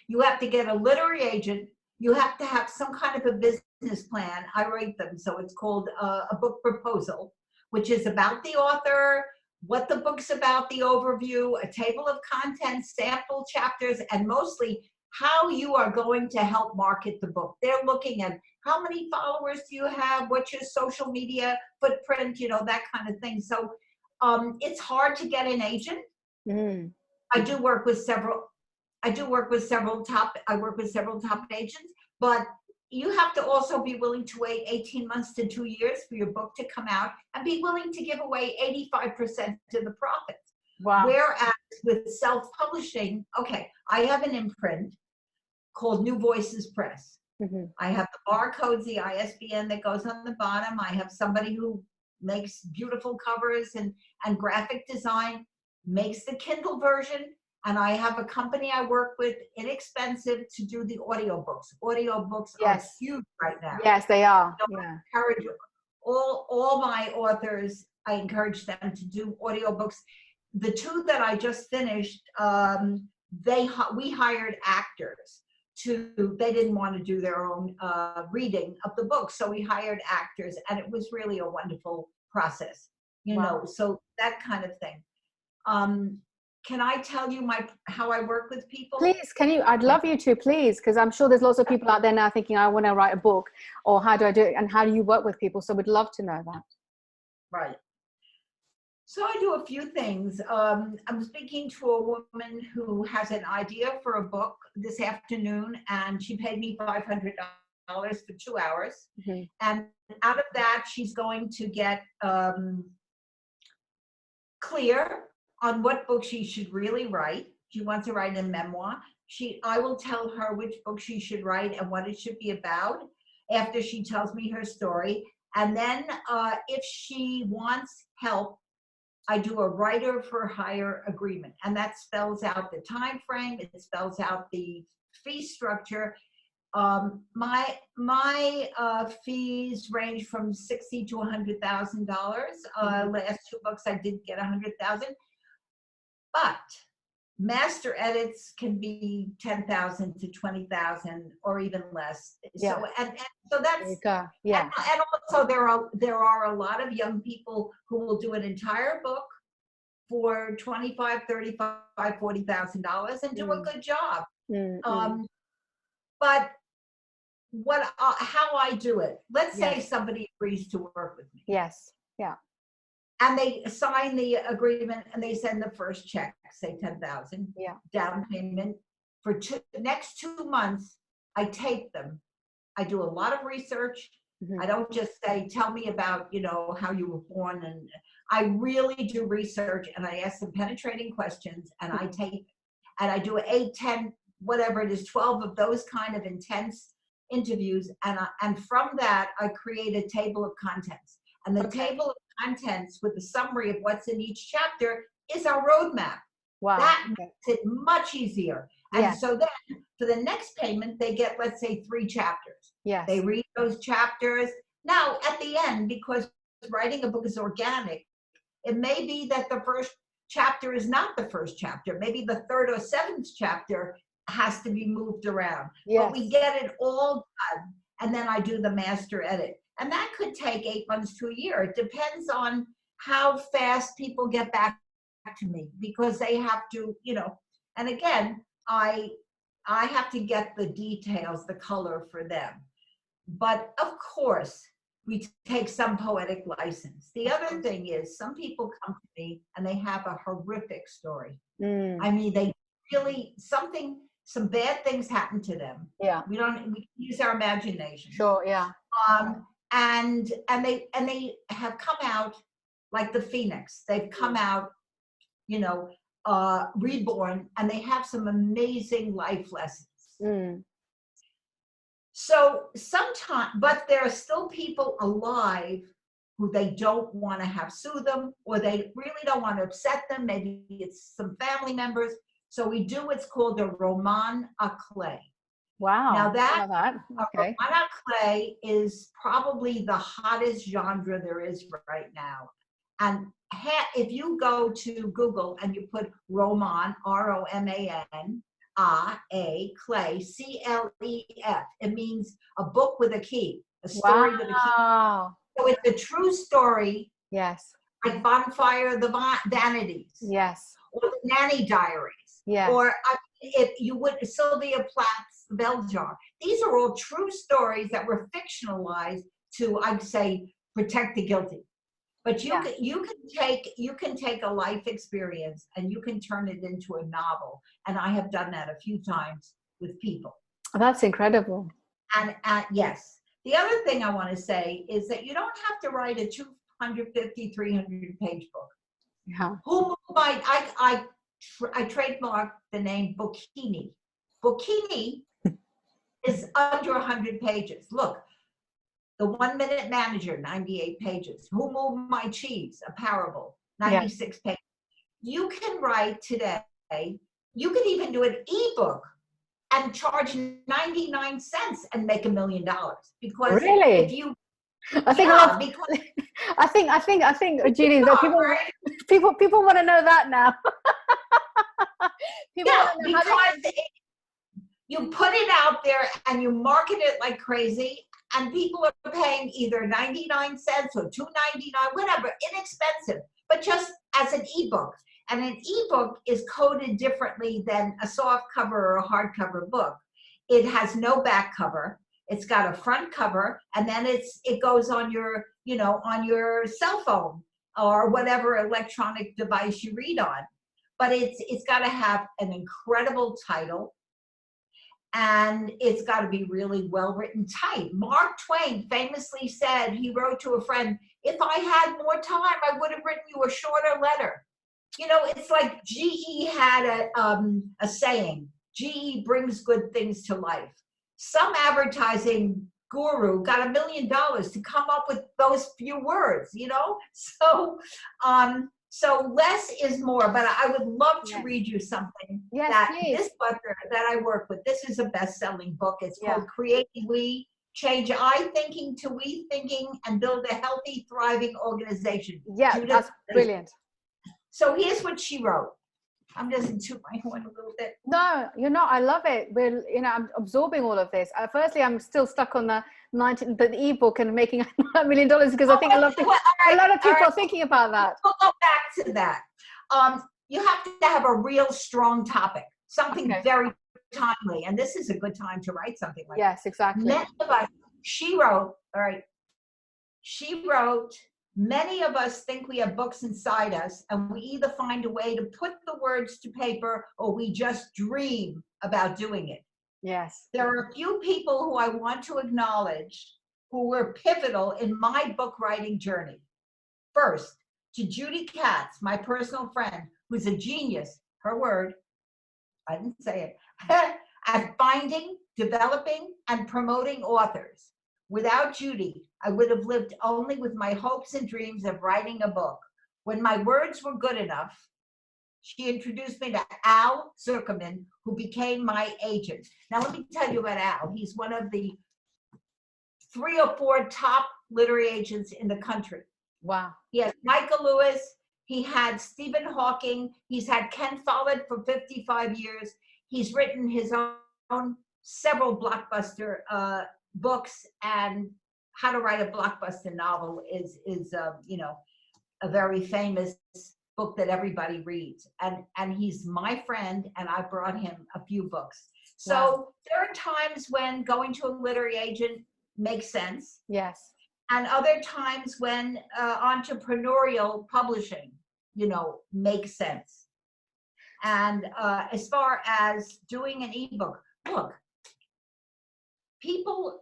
You have to get a literary agent. You have to have some kind of a business plan. I write them. So it's called a book proposal, which is about the author, what the book's about, the overview, a table of contents, sample chapters, and mostly how you are going to help market the book. They're looking at how many followers do you have, what's your social media footprint, that kind of thing. So it's hard to get an agent. Mm. I do work with several. I work with several top agents, but you have to also be willing to wait 18 months to 2 years for your book to come out and be willing to give away 85% of the profits. Wow. Whereas with self-publishing, okay, I have an imprint called New Voices Press. Mm-hmm. I have the barcodes, the ISBN that goes on the bottom. I have somebody who makes beautiful covers and graphic design, makes the Kindle version. And I have a company I work with, inexpensive, to do the audiobooks. Audiobooks are huge right now. Yes, they are. So I encourage all my authors, I encourage them to do audiobooks. The two that I just finished, we hired actors. They didn't want to do their own reading of the book, so we hired actors, and it was really a wonderful process, you know, so that kind of thing. Can I tell you how I work with people? Please, can you? I'd love you to, please, because I'm sure there's lots of people out there now thinking, I want to write a book, or how do I do it, and how do you work with people? So we'd love to know that. Right. So I do a few things. I'm speaking to a woman who has an idea for a book this afternoon, and she paid me $500 for 2 hours. Mm-hmm. And out of that, she's going to get clear on what book she should really write. She wants to write a memoir. I will tell her which book she should write and what it should be about after she tells me her story. And then if she wants help, I do a writer for hire agreement, and that spells out the time frame. It spells out the fee structure. My fees range from $60,000 to $100,000. Last 2 books I did get $100,000, but master edits can be $10,000 to $20,000 or even less. Yeah. So and so that's yeah. And also there are a lot of young people who will do an entire book for $25,000, $35,000, $40,000 and do a good job. But how I do it? Let's say somebody agrees to work with me. Yes. Yeah. And they sign the agreement and they send the first check, say $10,000 down payment. For the next 2 months, I tape them. I do a lot of research. Mm-hmm. I don't just say, tell me about, how you were born. And I really do research, and I ask them penetrating questions, and I tape, and I do 8, 10, whatever it is, 12 of those kind of intense interviews. And from that, I create a table of contents. And the table of contents with the summary of what's in each chapter is our roadmap. Wow. That makes it much easier. And so then for the next payment, they get, let's say, 3 chapters. Yes. They read those chapters. Now, at the end, because writing a book is organic, it may be that the first chapter is not the first chapter. Maybe the 3rd or 7th chapter has to be moved around. Yes. But we get it all done, and then I do the master edit. And that could take 8 months to a year. It depends on how fast people get back to me, because they have to, and again, I have to get the details, the color for them. But of course, we take some poetic license. The other thing is, some people come to me and they have a horrific story. I mean, they really, some bad things happen to them. Yeah. We use our imagination. Sure, yeah. And they have come out like the phoenix. They've come out, reborn, and they have some amazing life lessons. So but there are still people alive who they don't want to have sue them, or they really don't want to upset them. Maybe it's some family members. So we do what's called a roman à clé. Wow. Now that roman à clé is probably the hottest genre there is right now. And if you go to Google and you put roman, R-O-M-A-N, clef, C-L-E-F, it means a book with a key, a story with a key. So it's a true story. Yes. Like Bonfire of the Vanities. Yes. Or the Nanny Diaries. Yes. Or if you would, Sylvia Plath's Bell Jar. These are all true stories that were fictionalized to, I'd say, protect the guilty. But Yeah. you can take a life experience and you can turn it into a novel. And I have done that a few times with people. That's incredible. And yes, the other thing I want to say is that you don't have to write a 250, 300 page book. Yeah. Who might, I trademarked the name Bookhini. Bookhini is under 100 pages. Look, The 1 Minute Manager, 98 pages. Who Moved My Cheese, a parable, 96 pages. You can write today, you can even do an ebook and charge 99 cents and make $1 million. Because really? if you, I think because I think Judy, that people want to know that now. People want to know because you put it out there and you market it like crazy, and people are paying either 99 cents or $2.99, whatever, inexpensive, but just as an ebook. And an ebook is coded differently than a soft cover or a hardcover book. It has no back cover. It's got a front cover, and then it goes on your, on your cell phone or whatever electronic device you read on. But it's got to have an incredible title, and it's got to be really well written tight. Mark Twain famously said, he wrote to a friend, "If I had more time, I would have written you a shorter letter." It's like GE had a saying, GE brings good things to life. Some advertising guru got $1 million to come up with those few words, So less is more, but I would love to read you something. This book that I work with, this is a best-selling book. It's called Creating We, Change I Thinking to We Thinking, and Build a Healthy, Thriving Organization. Yeah, that's brilliant. So here's what she wrote. I'm just into my horn a little bit. No, you're not. I love it. I'm absorbing all of this. Firstly, I'm still stuck on the ebook and making $1 million because I think a lot of people are thinking about that. We'll go back to that. You have to have a real strong topic, something very timely, and this is a good time to write something like that. Yes, exactly. She wrote, many of us think we have books inside us, and we either find a way to put the words to paper or we just dream about doing it. Yes. There are a few people who I want to acknowledge who were pivotal in my book writing journey. First, to Judy Katz, my personal friend, who's a genius, her word, I didn't say it, at finding, developing, and promoting authors. Without Judy, I would have lived only with my hopes and dreams of writing a book. When my words were good enough, she introduced me to Al Zuckerman, who became my agent. Now, let me tell you about Al. He's one of the 3 or 4 top literary agents in the country. Wow. He has Michael Lewis. He had Stephen Hawking. He's had Ken Follett for 55 years. He's written his own several blockbuster books, and How to Write a Blockbuster Novel is a very famous book that everybody reads. And he's my friend, and I brought him a few books. So there are times when going to a literary agent makes sense. Yes. And other times when entrepreneurial publishing, makes sense. And as far as doing an ebook, look, people,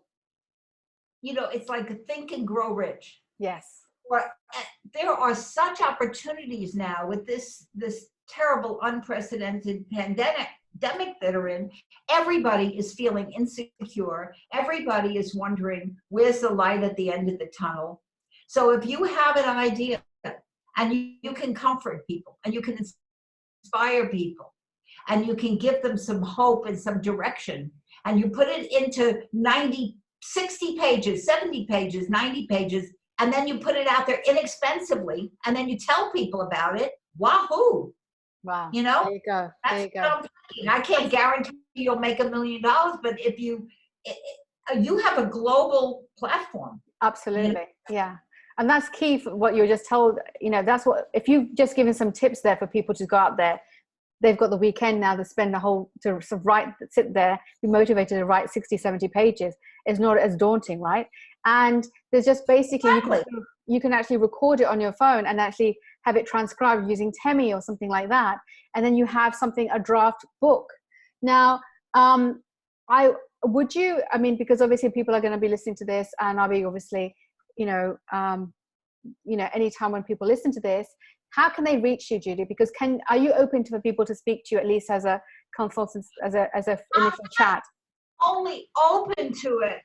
it's like Think and Grow Rich. Yes. There are such opportunities now with this terrible, unprecedented pandemic that are in. Everybody is feeling insecure. Everybody is wondering, where's the light at the end of the tunnel? So if you have an idea and you can comfort people and you can inspire people and you can give them some hope and some direction, and you put it into 60 pages, 70 pages, 90 pages, and then you put it out there inexpensively, and then you tell people about it, wahoo. Wow. There you go. There you go. I can't guarantee you'll make $1 million, but if you have a global platform. Absolutely. Yeah. And that's key for what you were just told. That's what, if you've just given some tips there for people to go out there, they've got the weekend now to spend to sort of write, sit there, be motivated to write 60, 70 pages. It's not as daunting, right? And there's just basically, you can actually record it on your phone and actually have it transcribed using Temi or something like that. And then you have something, a draft book. Now, because obviously people are going to be listening to this, and I'll be obviously, anytime when people listen to this, how can they reach you, Judy? Because are you open for people to speak to you at least as a consultant, as a initial chat? Only open to it.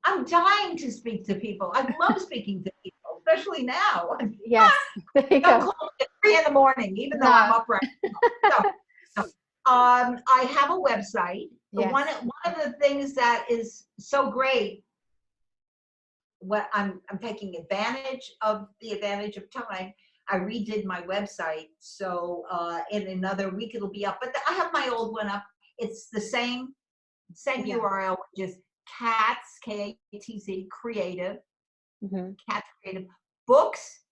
I'm dying to speak to people. I love speaking to people, especially now. Yes, there you go. Don't call me at 3 in the morning, even though I'm up right now. So, I have a website. Yes. One of the things that is so great, what I'm taking advantage of time. I redid my website, so in another week it'll be up. But I have my old one up. It's the same URL, which is Katz, K-A-T-Z, creative, Katz creative books.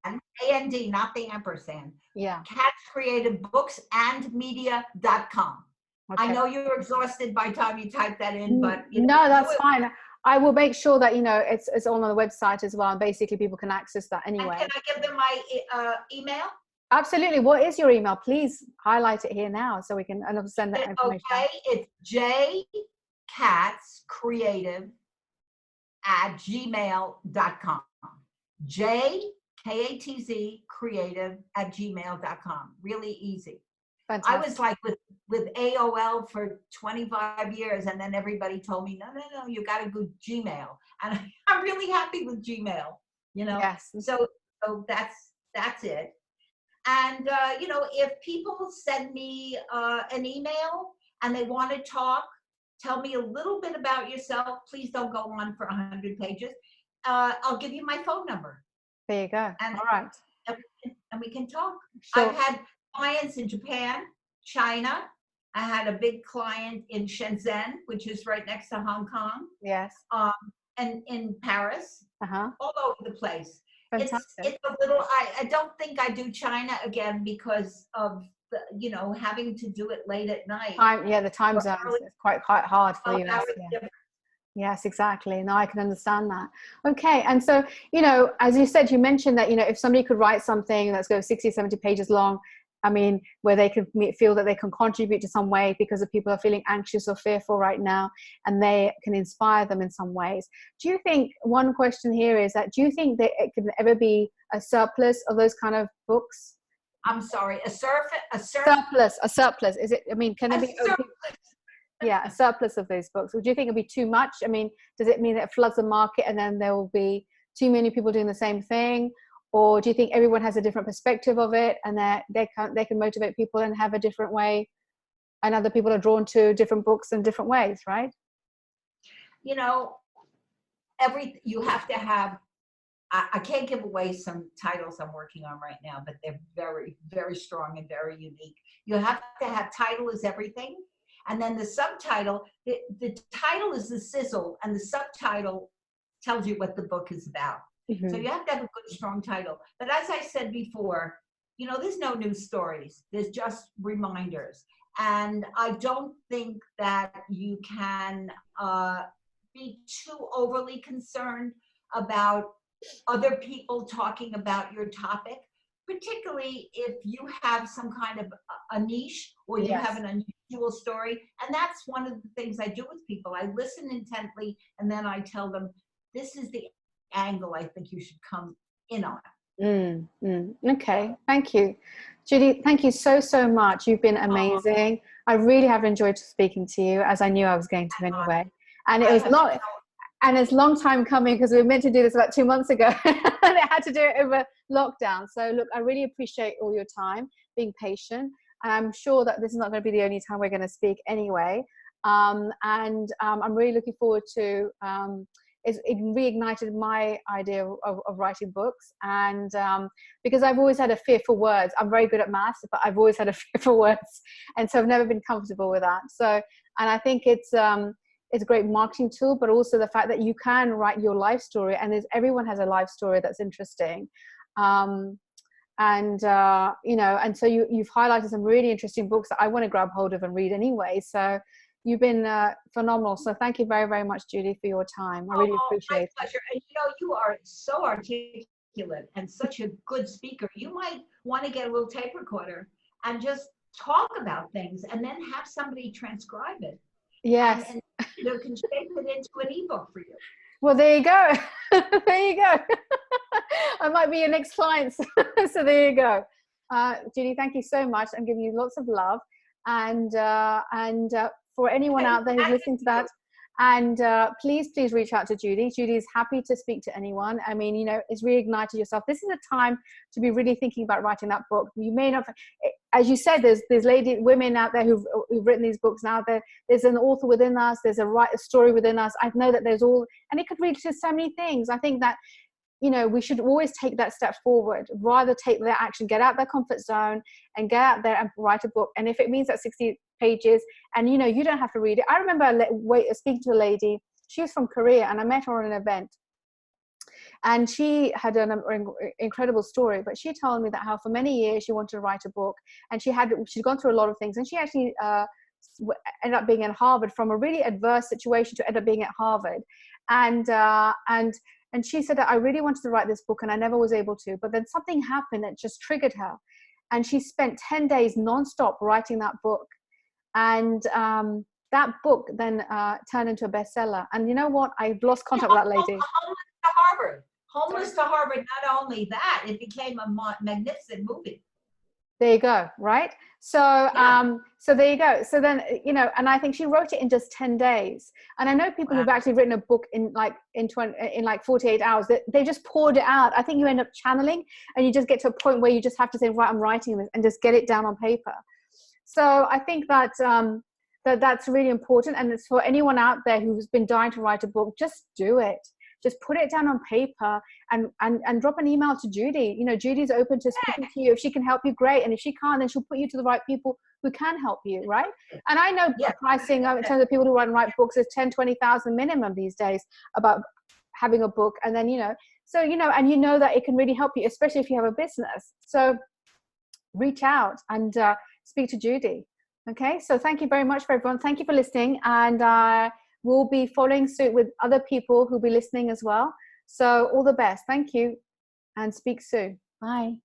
And A-N-D, not the ampersand. Yeah. Katz creative books and media.com. Okay. I know you're exhausted by the time you type that in, but no, that's fine. I will make sure that it's on the website as well, and basically people can access that anyway. And can I give them my email? Absolutely. What is your email? Please highlight it here now so we can send that information. Okay, it's jkatzcreative@gmail.com. jkatzcreative@gmail.com. Really easy. Fantastic. I was like with AOL for 25 years, and then everybody told me, no, you got to go Gmail, and I'm really happy with Gmail. Yes. So that's it. And if people send me an email and they want to talk, tell me a little bit about yourself. Please don't go on for 100 pages. I'll give you my phone number. There you go. And, all right. And we can talk. Sure. I've had clients in Japan, China. I had a big client in Shenzhen, which is right next to Hong Kong. Yes. And in Paris, all over the place. Fantastic. It's a little, I don't think I do China again because of the, having to do it late at night. The time zones is quite hard for you. Yes, exactly. No, I can understand that. Okay. And so, as you said, you mentioned that, if somebody could write something that's go 60, 70 pages long, where they can feel that they can contribute to some way because the people are feeling anxious or fearful right now, and they can inspire them in some ways. Do you think, one question here is that, do you think that it could ever be a surplus of those kind of books? I'm sorry, a surplus. Is it, can it be? Yeah, a surplus of those books. Or do you think it'll be too much? Does it mean that it floods the market and then there will be too many people doing the same thing? Or do you think everyone has a different perspective of it, and that they can motivate people and have a different way, and other people are drawn to different books in different ways, right? You have to have, I can't give away some titles I'm working on right now, but they're very, very strong and very unique. You have to have title is everything. And then the subtitle, the title is the sizzle, and the subtitle tells you what the book is about. Mm-hmm. So you have to have a good, strong title. But as I said before, there's no new stories. There's just reminders. And I don't think that you can be too overly concerned about other people talking about your topic, particularly if you have some kind of a niche, or you have an unusual story. And that's one of the things I do with people. I listen intently, and then I tell them, this is the angle I think you should come in on. Okay, thank you, Judy. Thank you so much. You've been amazing. I really have enjoyed speaking to you, as I knew I was going to anyway. And it was long, and it's a long time coming, because we were meant to do this about 2 months ago, and I had to do it over lockdown. So look, I really appreciate all your time, being patient, and I'm sure that this is not going to be the only time we're going to speak anyway. I'm really looking forward to it reignited my idea of writing books. And because I've always had a fear for words. I'm very good at maths, but I've always had a fear for words. And so I've never been comfortable with that. So, and I think it's a great marketing tool, but also the fact that you can write your life story, and everyone has a life story that's interesting. And so you've highlighted some really interesting books that I want to grab hold of and read anyway. So you've been phenomenal. So thank you very, very much, Judy, for your time. I really appreciate my it. pleasure. And you are so articulate and such a good speaker. You might want to get a little tape recorder and just talk about things and then have somebody transcribe it. Yes. And can shape it into an ebook for you. Well, there you go. There you go. I might be your next client. So there you go. Judy, thank you so much. I'm giving you lots of love. And for anyone out there who's listening to that, and please reach out to Judy. Judy is happy to speak to anyone. I mean, it's reignited yourself. This is a time to be really thinking about writing that book. You may not, as you said, there's women out there who've written these books now. There's an author within us. There's a story within us. I know that and it could reach to so many things. I think that, we should always take that step forward, rather take that action, get out their comfort zone and get out there and write a book. And if it means that 60 pages and, you don't have to read it. I remember speaking to a lady, she was from Korea, and I met her on an event. And she had an incredible story, but she told me that how for many years she wanted to write a book, and she'd gone through a lot of things, and she actually ended up being at Harvard from a really adverse situation to end up being at Harvard. And she said that I really wanted to write this book and I never was able to, but then something happened that just triggered her. And she spent 10 days nonstop writing that book. And that book then turned into a bestseller. And you know what? I've lost contact with that lady. Homeless to Harvard. Not only that, it became a magnificent movie. There you go, right? So, yeah. So there you go. So then, and I think she wrote it in just 10 days. And I know people who've actually written a book in 48 hours. They just poured it out. I think you end up channeling, and you just get to a point where you just have to say, right, I'm writing this, and just get it down on paper. So I think that that's really important. And it's for anyone out there who's been dying to write a book, just do it. Just put it down on paper and drop an email to Judy. Judy's open to speaking to you. If she can help you, great. And if she can't, then she'll put you to the right people who can help you, right? And I know pricing in terms of people who write books is 10, 20,000 minimum these days about having a book. And then, so, and that it can really help you, especially if you have a business. So reach out and speak to Judy. Okay. So thank you very much for everyone. Thank you for listening. And we'll be following suit with other people who'll be listening as well. So all the best. Thank you, and speak soon. Bye.